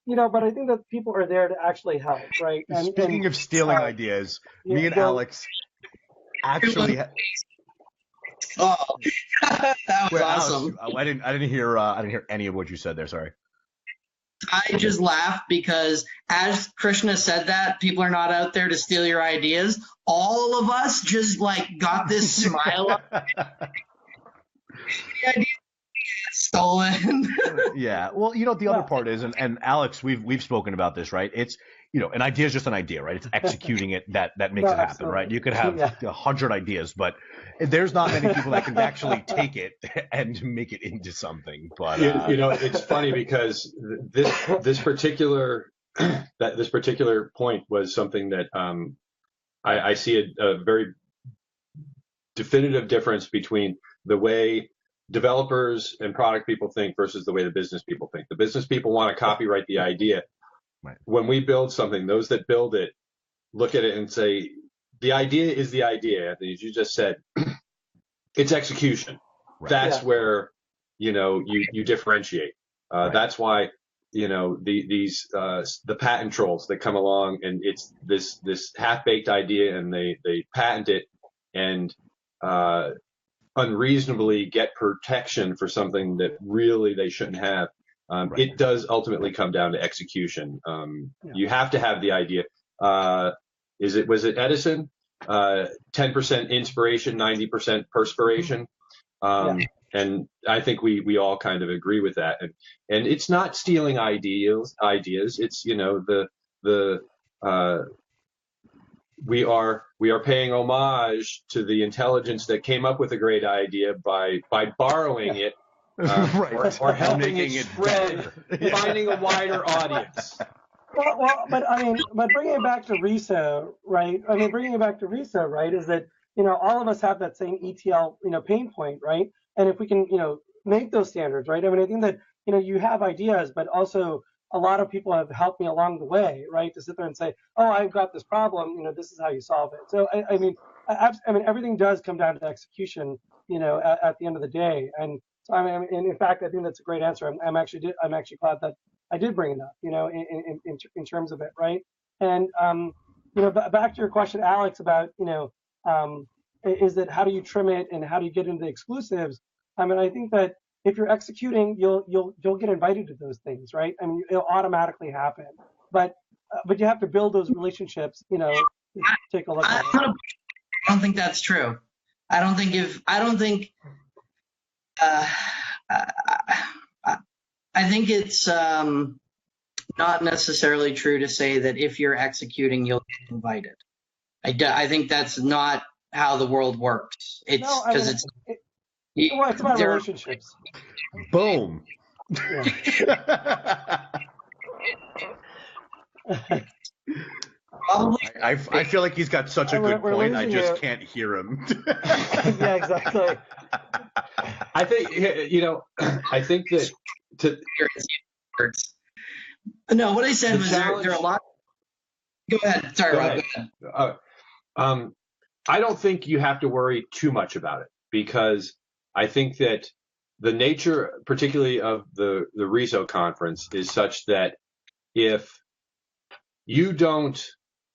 but I think that people are there to actually help, right? Speaking of stealing ideas, me and Alex actually. Oh, that was awesome. Alex, I didn't hear any of what you said there. Sorry. I just laughed because as Krishna said that, people are not out there to steal your ideas. All of us just got this smile up. The idea stolen. Yeah. Well, the other part is, and Alex, we've spoken about this, right? It's, an idea is just an idea, right? It's executing it that makes it happen, absolutely. right? You could have 100 ideas, but there's not many people that can actually take it and make it into something. But it's funny because this particular point was something that I see a very definitive difference between the way developers and product people think versus the way the business people think. The business people want to copyright the idea. Right. When we build something, those that build it look at it and say, the idea is the idea. As you just said, it's execution. Right. That's where, you differentiate. That's why, the patent trolls that come along and it's this half-baked idea and they patent it and unreasonably get protection for something that really they shouldn't have. Right. It does ultimately come down to execution. You have to have the idea. Was it Edison? 10% inspiration, 90% perspiration. And I think we all kind of agree with that. And it's not stealing ideas. It's, we are paying homage to the intelligence that came up with a great idea by borrowing it. Right. Or helping it spread, finding a wider audience. Well, but bringing it back to RESO, right? Is that all of us have that same ETL pain point, right? And if we can make those standards, right? I think that you have ideas, but also a lot of people have helped me along the way, right? To sit there and say, oh, I've got this problem, this is how you solve it. So I mean everything does come down to execution, at the end of the day. And so and in fact, I think that's a great answer. I'm actually glad that I did bring it up, in terms of it, right? And back to your question, Alex, about is that how do you trim it and how do you get into the exclusives? I think that if you're executing, you'll get invited to those things, right? It'll automatically happen, but you have to build those relationships, take a look at it. I don't think that's true. I think it's not necessarily true to say that if you're executing, you'll get invited. I think that's not how the world works. It's it's about relationships. Boom. I feel like he's got such a good point. I just can't hear him. Yeah, exactly. I think that No, what I said was there are a lot. Go ahead. Sorry, Rob. Go ahead. I don't think you have to worry too much about it because I think that the nature, particularly of the RESO conference, is such that if an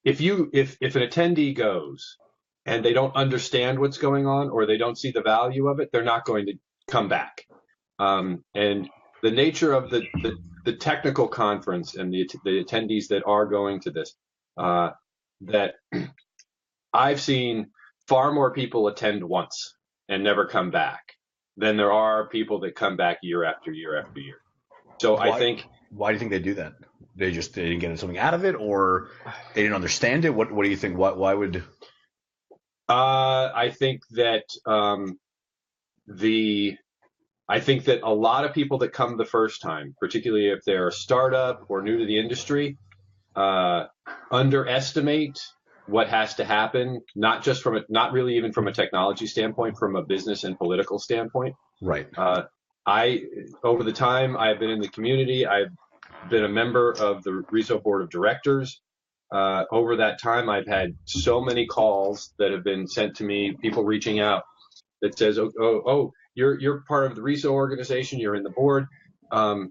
attendee goes and they don't understand what's going on or they don't see the value of it, they're not going to come back. And the nature of the technical conference and the attendees that are going to this, that I've seen far more people attend once and never come back than there are people that come back year after year after year. So why do you think they do that? They didn't get something out of it, or they didn't understand it? What do you think? Why would? I think that I think that a lot of people that come the first time, particularly if they're a startup or new to the industry, underestimate what has to happen, not really even from a technology standpoint, from a business and political standpoint. Right. over the time I've been in the community, I've been a member of the RESO board of directors. Over that time, I've had so many calls that have been sent to me, people reaching out that says, oh, you're part of the RESO organization, you're in the board. I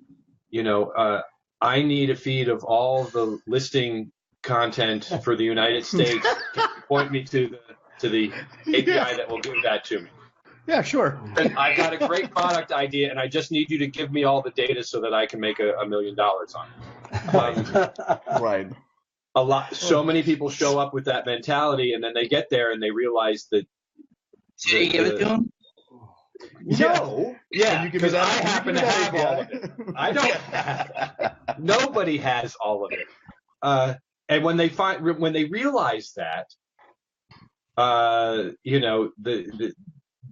need a feed of all the listing content for the United States. Can you point me to the API that will give that to me? Yeah, sure. And I've got a great product idea, and I just need you to give me all the data so that I can make $1 million on it. Right. So many people show up with that mentality, and then they get there and they realize that. So you give it to them? No. Yeah, because I happen to have all of it. I don't. Nobody has all of it. And when they realize that,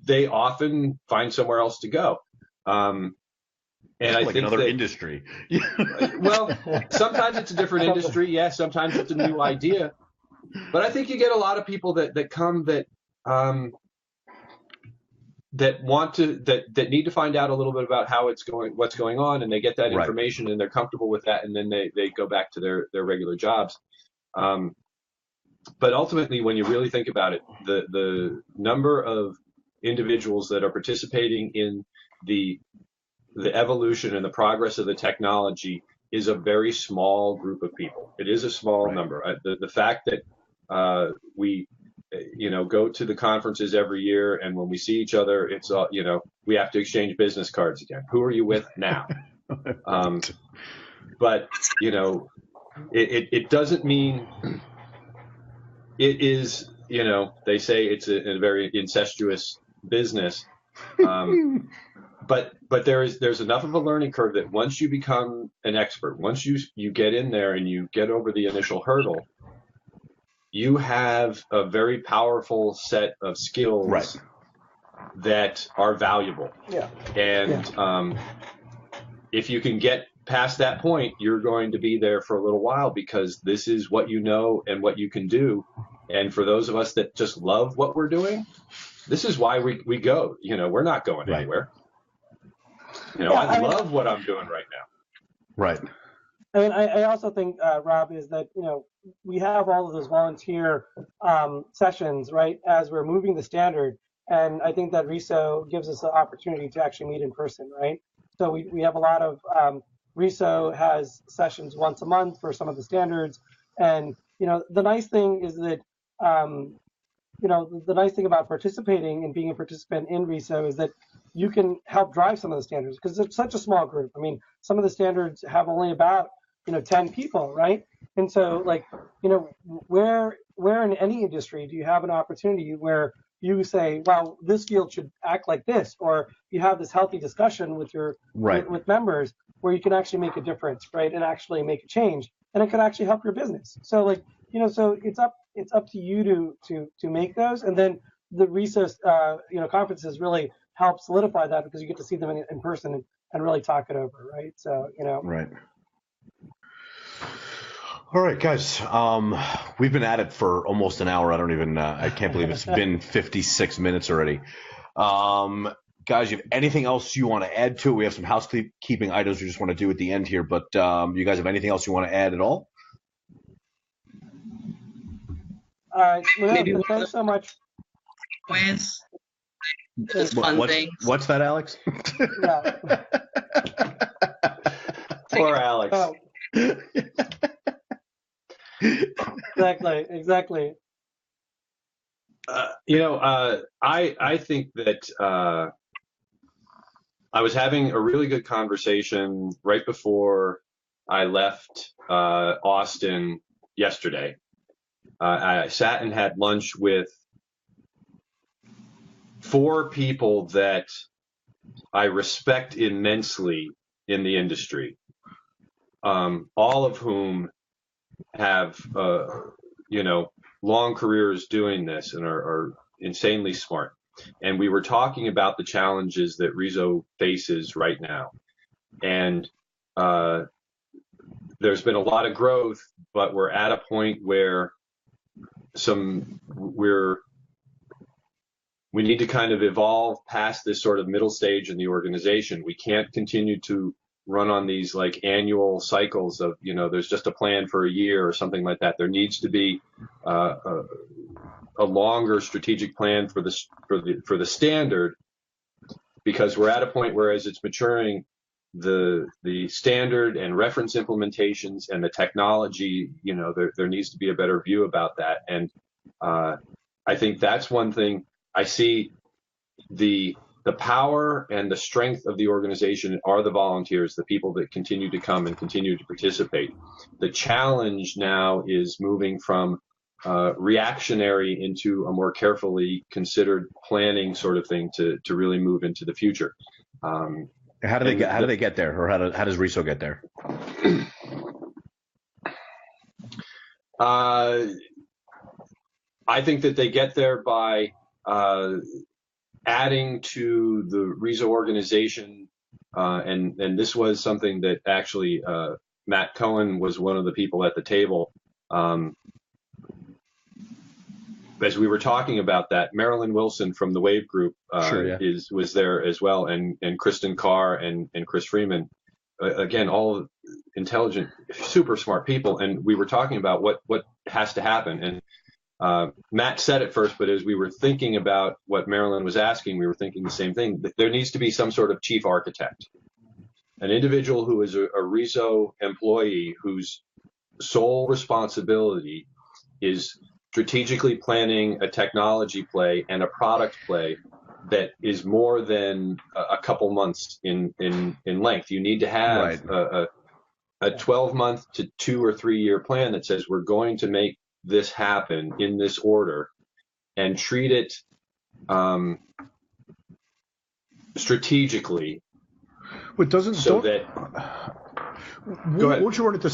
they often find somewhere else to go. And I like think another industry. Well, sometimes it's a different industry. Yeah, sometimes it's a new idea. But I think you get a lot of people that come that need to find out a little bit about what's going on, and they get that information and they're comfortable with that, and then they go back to their regular jobs. But ultimately, when you really think about it, the number of individuals that are participating in the evolution and the progress of the technology is a very small group of people. It is a small number. The fact that we go to the conferences every year, and when we see each other, it's all, we have to exchange business cards again. Who are you with now? But it doesn't mean it is, they say it's a very incestuous business. But there's enough of a learning curve that once you become an expert, once you get in there and you get over the initial hurdle, you have a very powerful set of skills that are valuable. Yeah. And if you can get past that point, you're going to be there for a little while, because this is what you know and what you can do. And for those of us that just love what we're doing, this is why we go. We're not going anywhere. I love what I'm doing right now. Right. I mean, I also think, Rob, is that, we have all of those volunteer sessions, right, as we're moving the standard. And I think that RESO gives us the opportunity to actually meet in person, right? So we have a lot of, RESO has sessions once a month for some of the standards. And, the nice thing is that, the nice thing about participating and being a participant in RESO is that you can help drive some of the standards, because it's such a small group. I mean, some of the standards have only about 10 people, right? And so, where in any industry do you have an opportunity where you say, well, this field should act like this, or you have this healthy discussion with your with members where you can actually make a difference, right, and actually make a change, and it could actually help your business. So so it's up to you to make those, and then the RESO conferences really help solidify that, because you get to see them in person and really talk it over, right? So Right. All right, guys. We've been at it for almost an hour. I can't believe it's been 56 minutes already. Guys, you have anything else you want to add to it? We have some housekeeping items we just want to do at the end here, but you guys have anything else you want to add at all? Thanks so much. Quiz. Just fun things. What's that, Alex? Yeah. Poor Alex. Oh. Exactly. I think that I was having a really good conversation right before I left Austin yesterday. I sat and had lunch with 4 people that I respect immensely in the industry, all of whom have, long careers doing this and are insanely smart. And we were talking about the challenges that RESO faces right now. And there's been a lot of growth, but we're at a point where we're we need to kind of evolve past this sort of middle stage in the organization. We can't continue to run on these like annual cycles of, there's just a plan for a year or something like that. There needs to be a longer strategic plan for the standard, because we're at a point where, as it's maturing, the standard and reference implementations and the technology, there needs to be a better view about that. And I think that's one thing. I see the power and the strength of the organization are the volunteers, the people that continue to come and continue to participate. The challenge now is moving from reactionary into a more carefully considered planning sort of thing to really move into the future. How do they get there, or how does RESO get there? I think that they get there by adding to the RESO organization, and this was something that actually Matt Cohen was one of the people at the table. As we were talking about that, Marilyn Wilson from the Wave Group was there as well, and Kristen Carr and Chris Freeman, again, all intelligent, super smart people. And we were talking about what has to happen. And Matt said it first, but as we were thinking about what Marilyn was asking, we were thinking the same thing. There needs to be some sort of chief architect, an individual who is a RESO employee whose sole responsibility is strategically planning a technology play and a product play that is more than a couple months in length. You need to have a 12-month to 2 or 3 year plan that says we're going to make this happen in this order, and treat it strategically. But doesn't so that won't you run into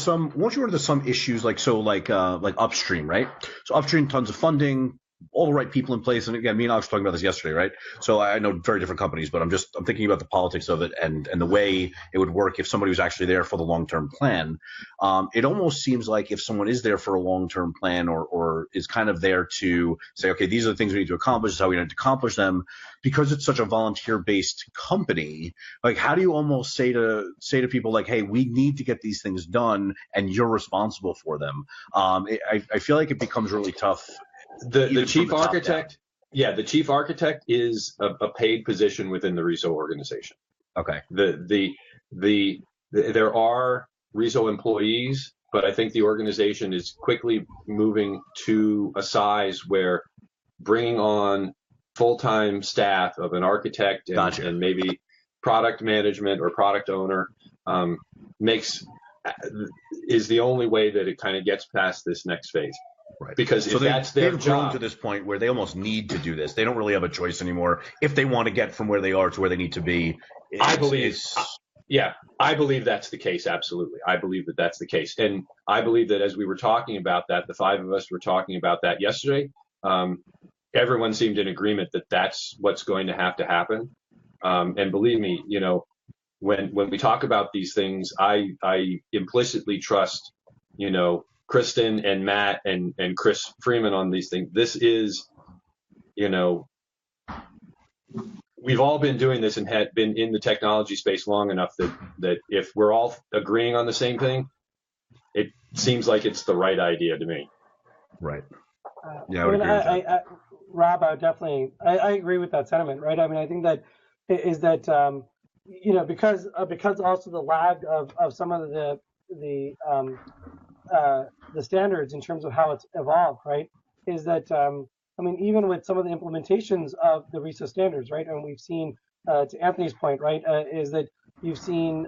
some issues like upstream, right? So upstream, tons of funding, all the right people in place. And again, me and Alex were talking about this yesterday, right? So I know very different companies, but I'm thinking about the politics of it and the way it would work if somebody was actually there for the long-term plan. It almost seems like if someone is there for a long-term plan or is kind of there to say, okay, these are the things we need to accomplish, this is how we need to accomplish them, because it's such a volunteer-based company, like how do you almost say to people like, hey, we need to get these things done and you're responsible for them? I feel like it becomes really tough. The chief architect, the chief architect is a paid position within the RESO organization. Okay. There are RESO employees, but I think the organization is quickly moving to a size where bringing on full-time staff of an architect and maybe product management or product owner is the only way that it kind of gets past this next phase. Right. Because so that's their they've job. grown to this point where they almost need to do this. They don't really have a choice anymore if they want to get from where they are to where they need to be. I believe that's the case. Absolutely. I believe that that's the case. And I believe that as we were talking about that, the five of us were talking about that yesterday. Everyone seemed in agreement that that's what's going to have to happen. And believe me, when we talk about these things, I implicitly trust, Kristen and Matt and Chris Freeman on these things. This is, we've all been doing this and had been in the technology space long enough that if we're all agreeing on the same thing, it seems like it's the right idea to me. Right. Rob, I agree with that sentiment, right? I mean, I think that is that, because also the lag of some of the standards in terms of how it's evolved, right, is that, even with some of the implementations of the RESO standards, right, and we've seen, to Anthony's point, right, is that you've seen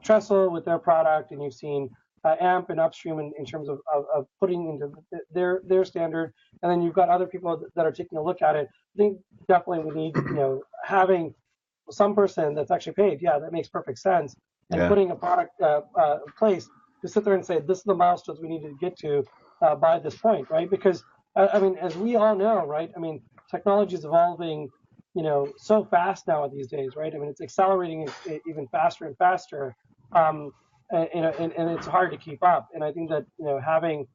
Trestle with their product, and you've seen AMP and Upstream in terms of putting into their standard, and then you've got other people that are taking a look at it. I think definitely we need, having some person that's actually paid, that makes perfect sense, and putting a product place to sit there and say, this is the milestones we need to get to by this point, right? Because, as we all know, right, technology is evolving, so fast now these days, right? It's accelerating even faster and faster, and it's hard to keep up. And I think that, having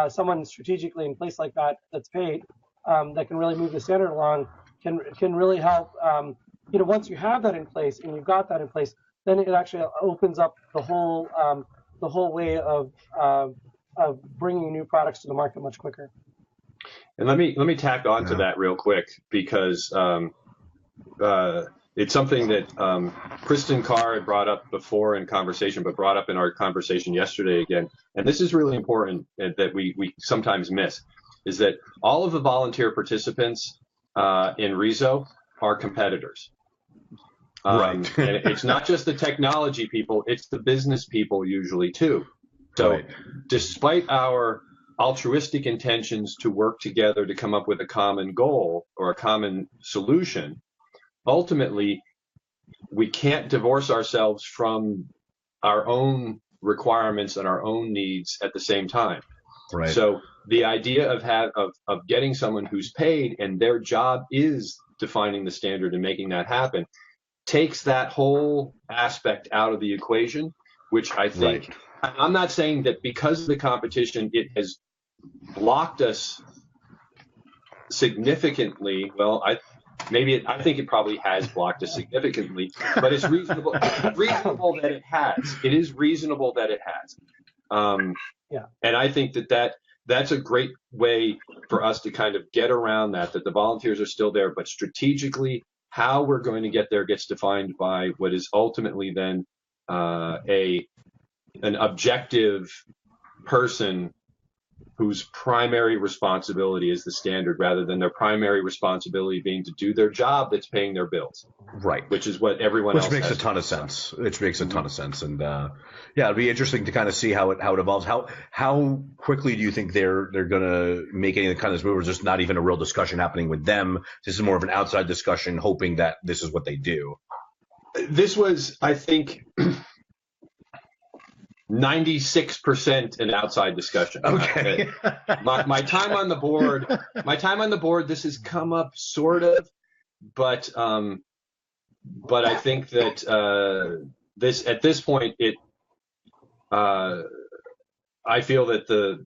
someone strategically in place like that that's paid, that can really move the standard along can really help. Once you have that in place and you've got that in place, then it actually opens up the whole way of bringing new products to the market much quicker. And let me tack on to that real quick, because it's something that Kristen Carr had brought up before in conversation, but brought up in our conversation yesterday again. And this is really important that we sometimes miss, is that all of the volunteer participants in RESO are competitors. Right. And it's not just the technology people, it's the business people usually too. So Right. Despite our altruistic intentions to work together to come up with a common goal or a common solution, ultimately, we can't divorce ourselves from our own requirements and our own needs at the same time. Right. So the idea of getting someone who's paid and their job is defining the standard and making that happen takes that whole aspect out of the equation, which I think, right. I'm not saying that because of the competition, it has blocked us significantly. Well, I think it probably has blocked us significantly, but it's reasonable that it has. It is reasonable that it has. And I think that's a great way for us to kind of get around that the volunteers are still there, but strategically how we're going to get there gets defined by what is ultimately then an objective person whose primary responsibility is the standard, rather than their primary responsibility being to do their job that's paying their bills. Right. Which is what everyone else has. Which makes a ton of sense. Which makes a ton of sense. And it'll be interesting to kind of see how it evolves. How quickly do you think they're going to make any kind of this move, or is just not even a real discussion happening with them? This is more of an outside discussion, hoping that this is what they do. This was, I think, 96% an outside discussion. Okay. my time on the board, this has come up sort of, but I think that at this point, I feel that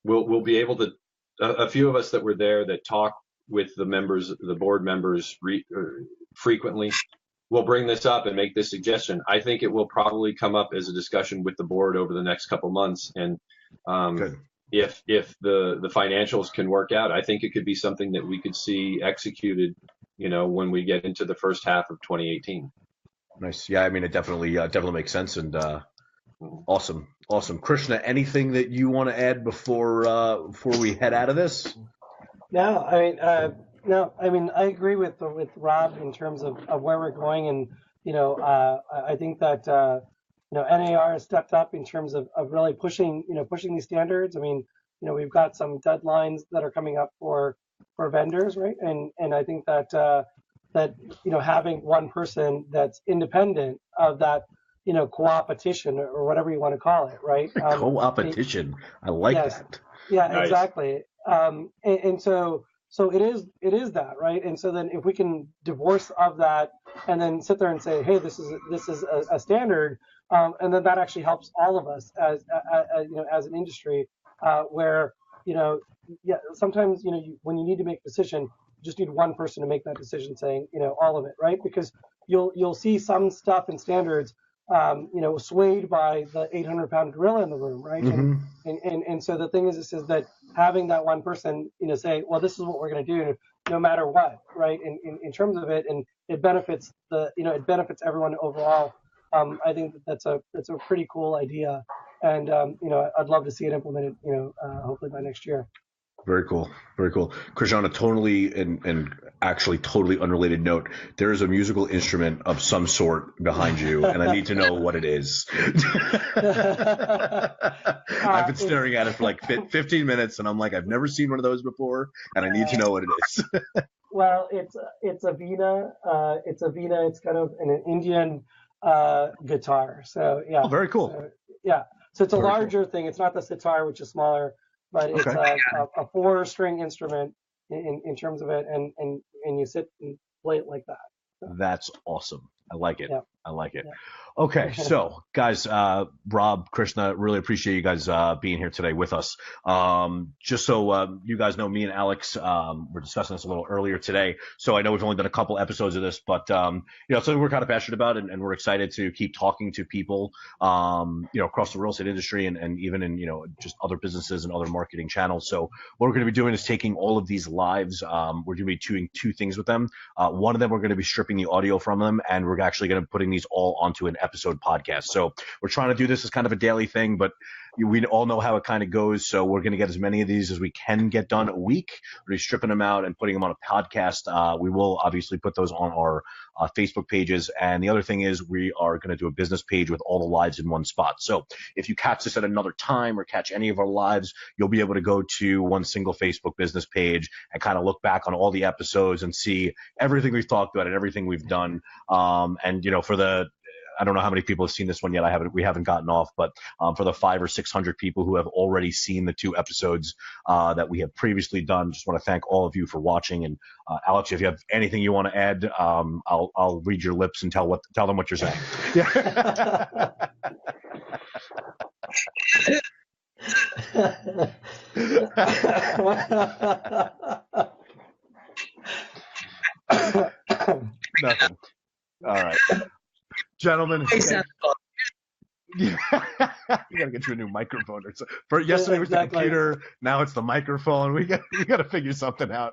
we'll be able to, a few of us that were there that talk with the board members frequently, we'll bring this up and make this suggestion. I think it will probably come up as a discussion with the board over the next couple months. And if the financials can work out, I think it could be something that we could see executed, when we get into the first half of 2018. Nice. Yeah, I mean, it definitely makes sense. And awesome. Krishna, anything that you want to add before we head out of this? No, I mean, I agree with Rob in terms of where we're going, and I think that NAR has stepped up in terms of really pushing these standards. I mean, we've got some deadlines that are coming up for vendors, right? And I think that having one person that's independent of that co-opetition or whatever you want to call it, right? Co-opetition, I like that. Yeah, nice. Exactly. So it is that, right? And so then if we can divorce of that and then sit there and say, hey, this is a standard, and then that actually helps all of us as an industry, where sometimes when you need to make a decision, you just need one person to make that decision, saying all of it, right? Because you'll see some stuff in standards swayed by the 800-pound gorilla in the room, right? Mm-hmm. And so the thing is that having that one person, say, well, this is what we're going to do, no matter what, right? In terms of it, and it benefits it benefits everyone overall. I think that's a pretty cool idea, and I'd love to see it implemented, hopefully by next year. Very cool. Krishna, on a totally and actually totally unrelated note, there is a musical instrument of some sort behind you, and I need to know what it is. I've been staring at it for like 15 minutes, and I'm like, I've never seen one of those before, and I need to know what it is. Well, it's a veena. It's kind of an Indian guitar. So yeah. Oh, very cool. So it's a larger thing. It's not the sitar, which is smaller. But it's a 4-string instrument in terms of it, and you sit and play it like that. So. That's awesome. I like it. Yeah. I like it. Yeah. Okay, so guys, Rob, Krishna, really appreciate you guys being here today with us. Just so you guys know, me and Alex were discussing this a little earlier today. So I know we've only done a couple episodes of this, but it's something we're kind of passionate about, and we're excited to keep talking to people, across the real estate industry and even in just other businesses and other marketing channels. So what we're going to be doing is taking all of these lives. We're going to be doing two things with them. One of them, we're going to be stripping the audio from them, and we're actually going to be putting these all onto an episode podcast. So we're trying to do this as kind of a daily thing, but we all know how it kind of goes. So we're going to get as many of these as we can get done a week. We're stripping them out and putting them on a podcast. We will obviously put those on our Facebook pages. And the other thing is we are going to do a business page with all the lives in one spot. So if you catch this at another time or catch any of our lives, you'll be able to go to one single Facebook business page and kind of look back on all the episodes and see everything we've talked about and everything we've done. I don't know how many people have seen this one yet. We haven't gotten off, but for the 500 or 600 people who have already seen the 2 episodes that we have previously done, just want to thank all of you for watching. And Alex, if you have anything you want to add, I'll read your lips and tell them what you're saying. Yeah. Nothing. All right. Gentlemen, you gotta get you a new microphone. Yesterday was the computer, now it's the microphone. We gotta figure something out.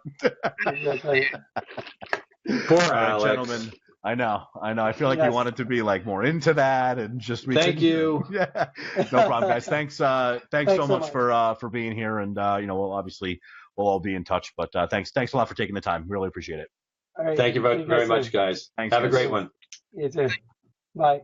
Poor Alex. Gentlemen. I know. I feel like you wanted to be like more into that and just thank you. Yeah, no problem, guys. Thanks so much for being here, and we'll all be in touch. But thanks a lot for taking the time. Really appreciate it. All right. Thank you very much, guys. Thanks, Have guys. a great one. You too. Bye.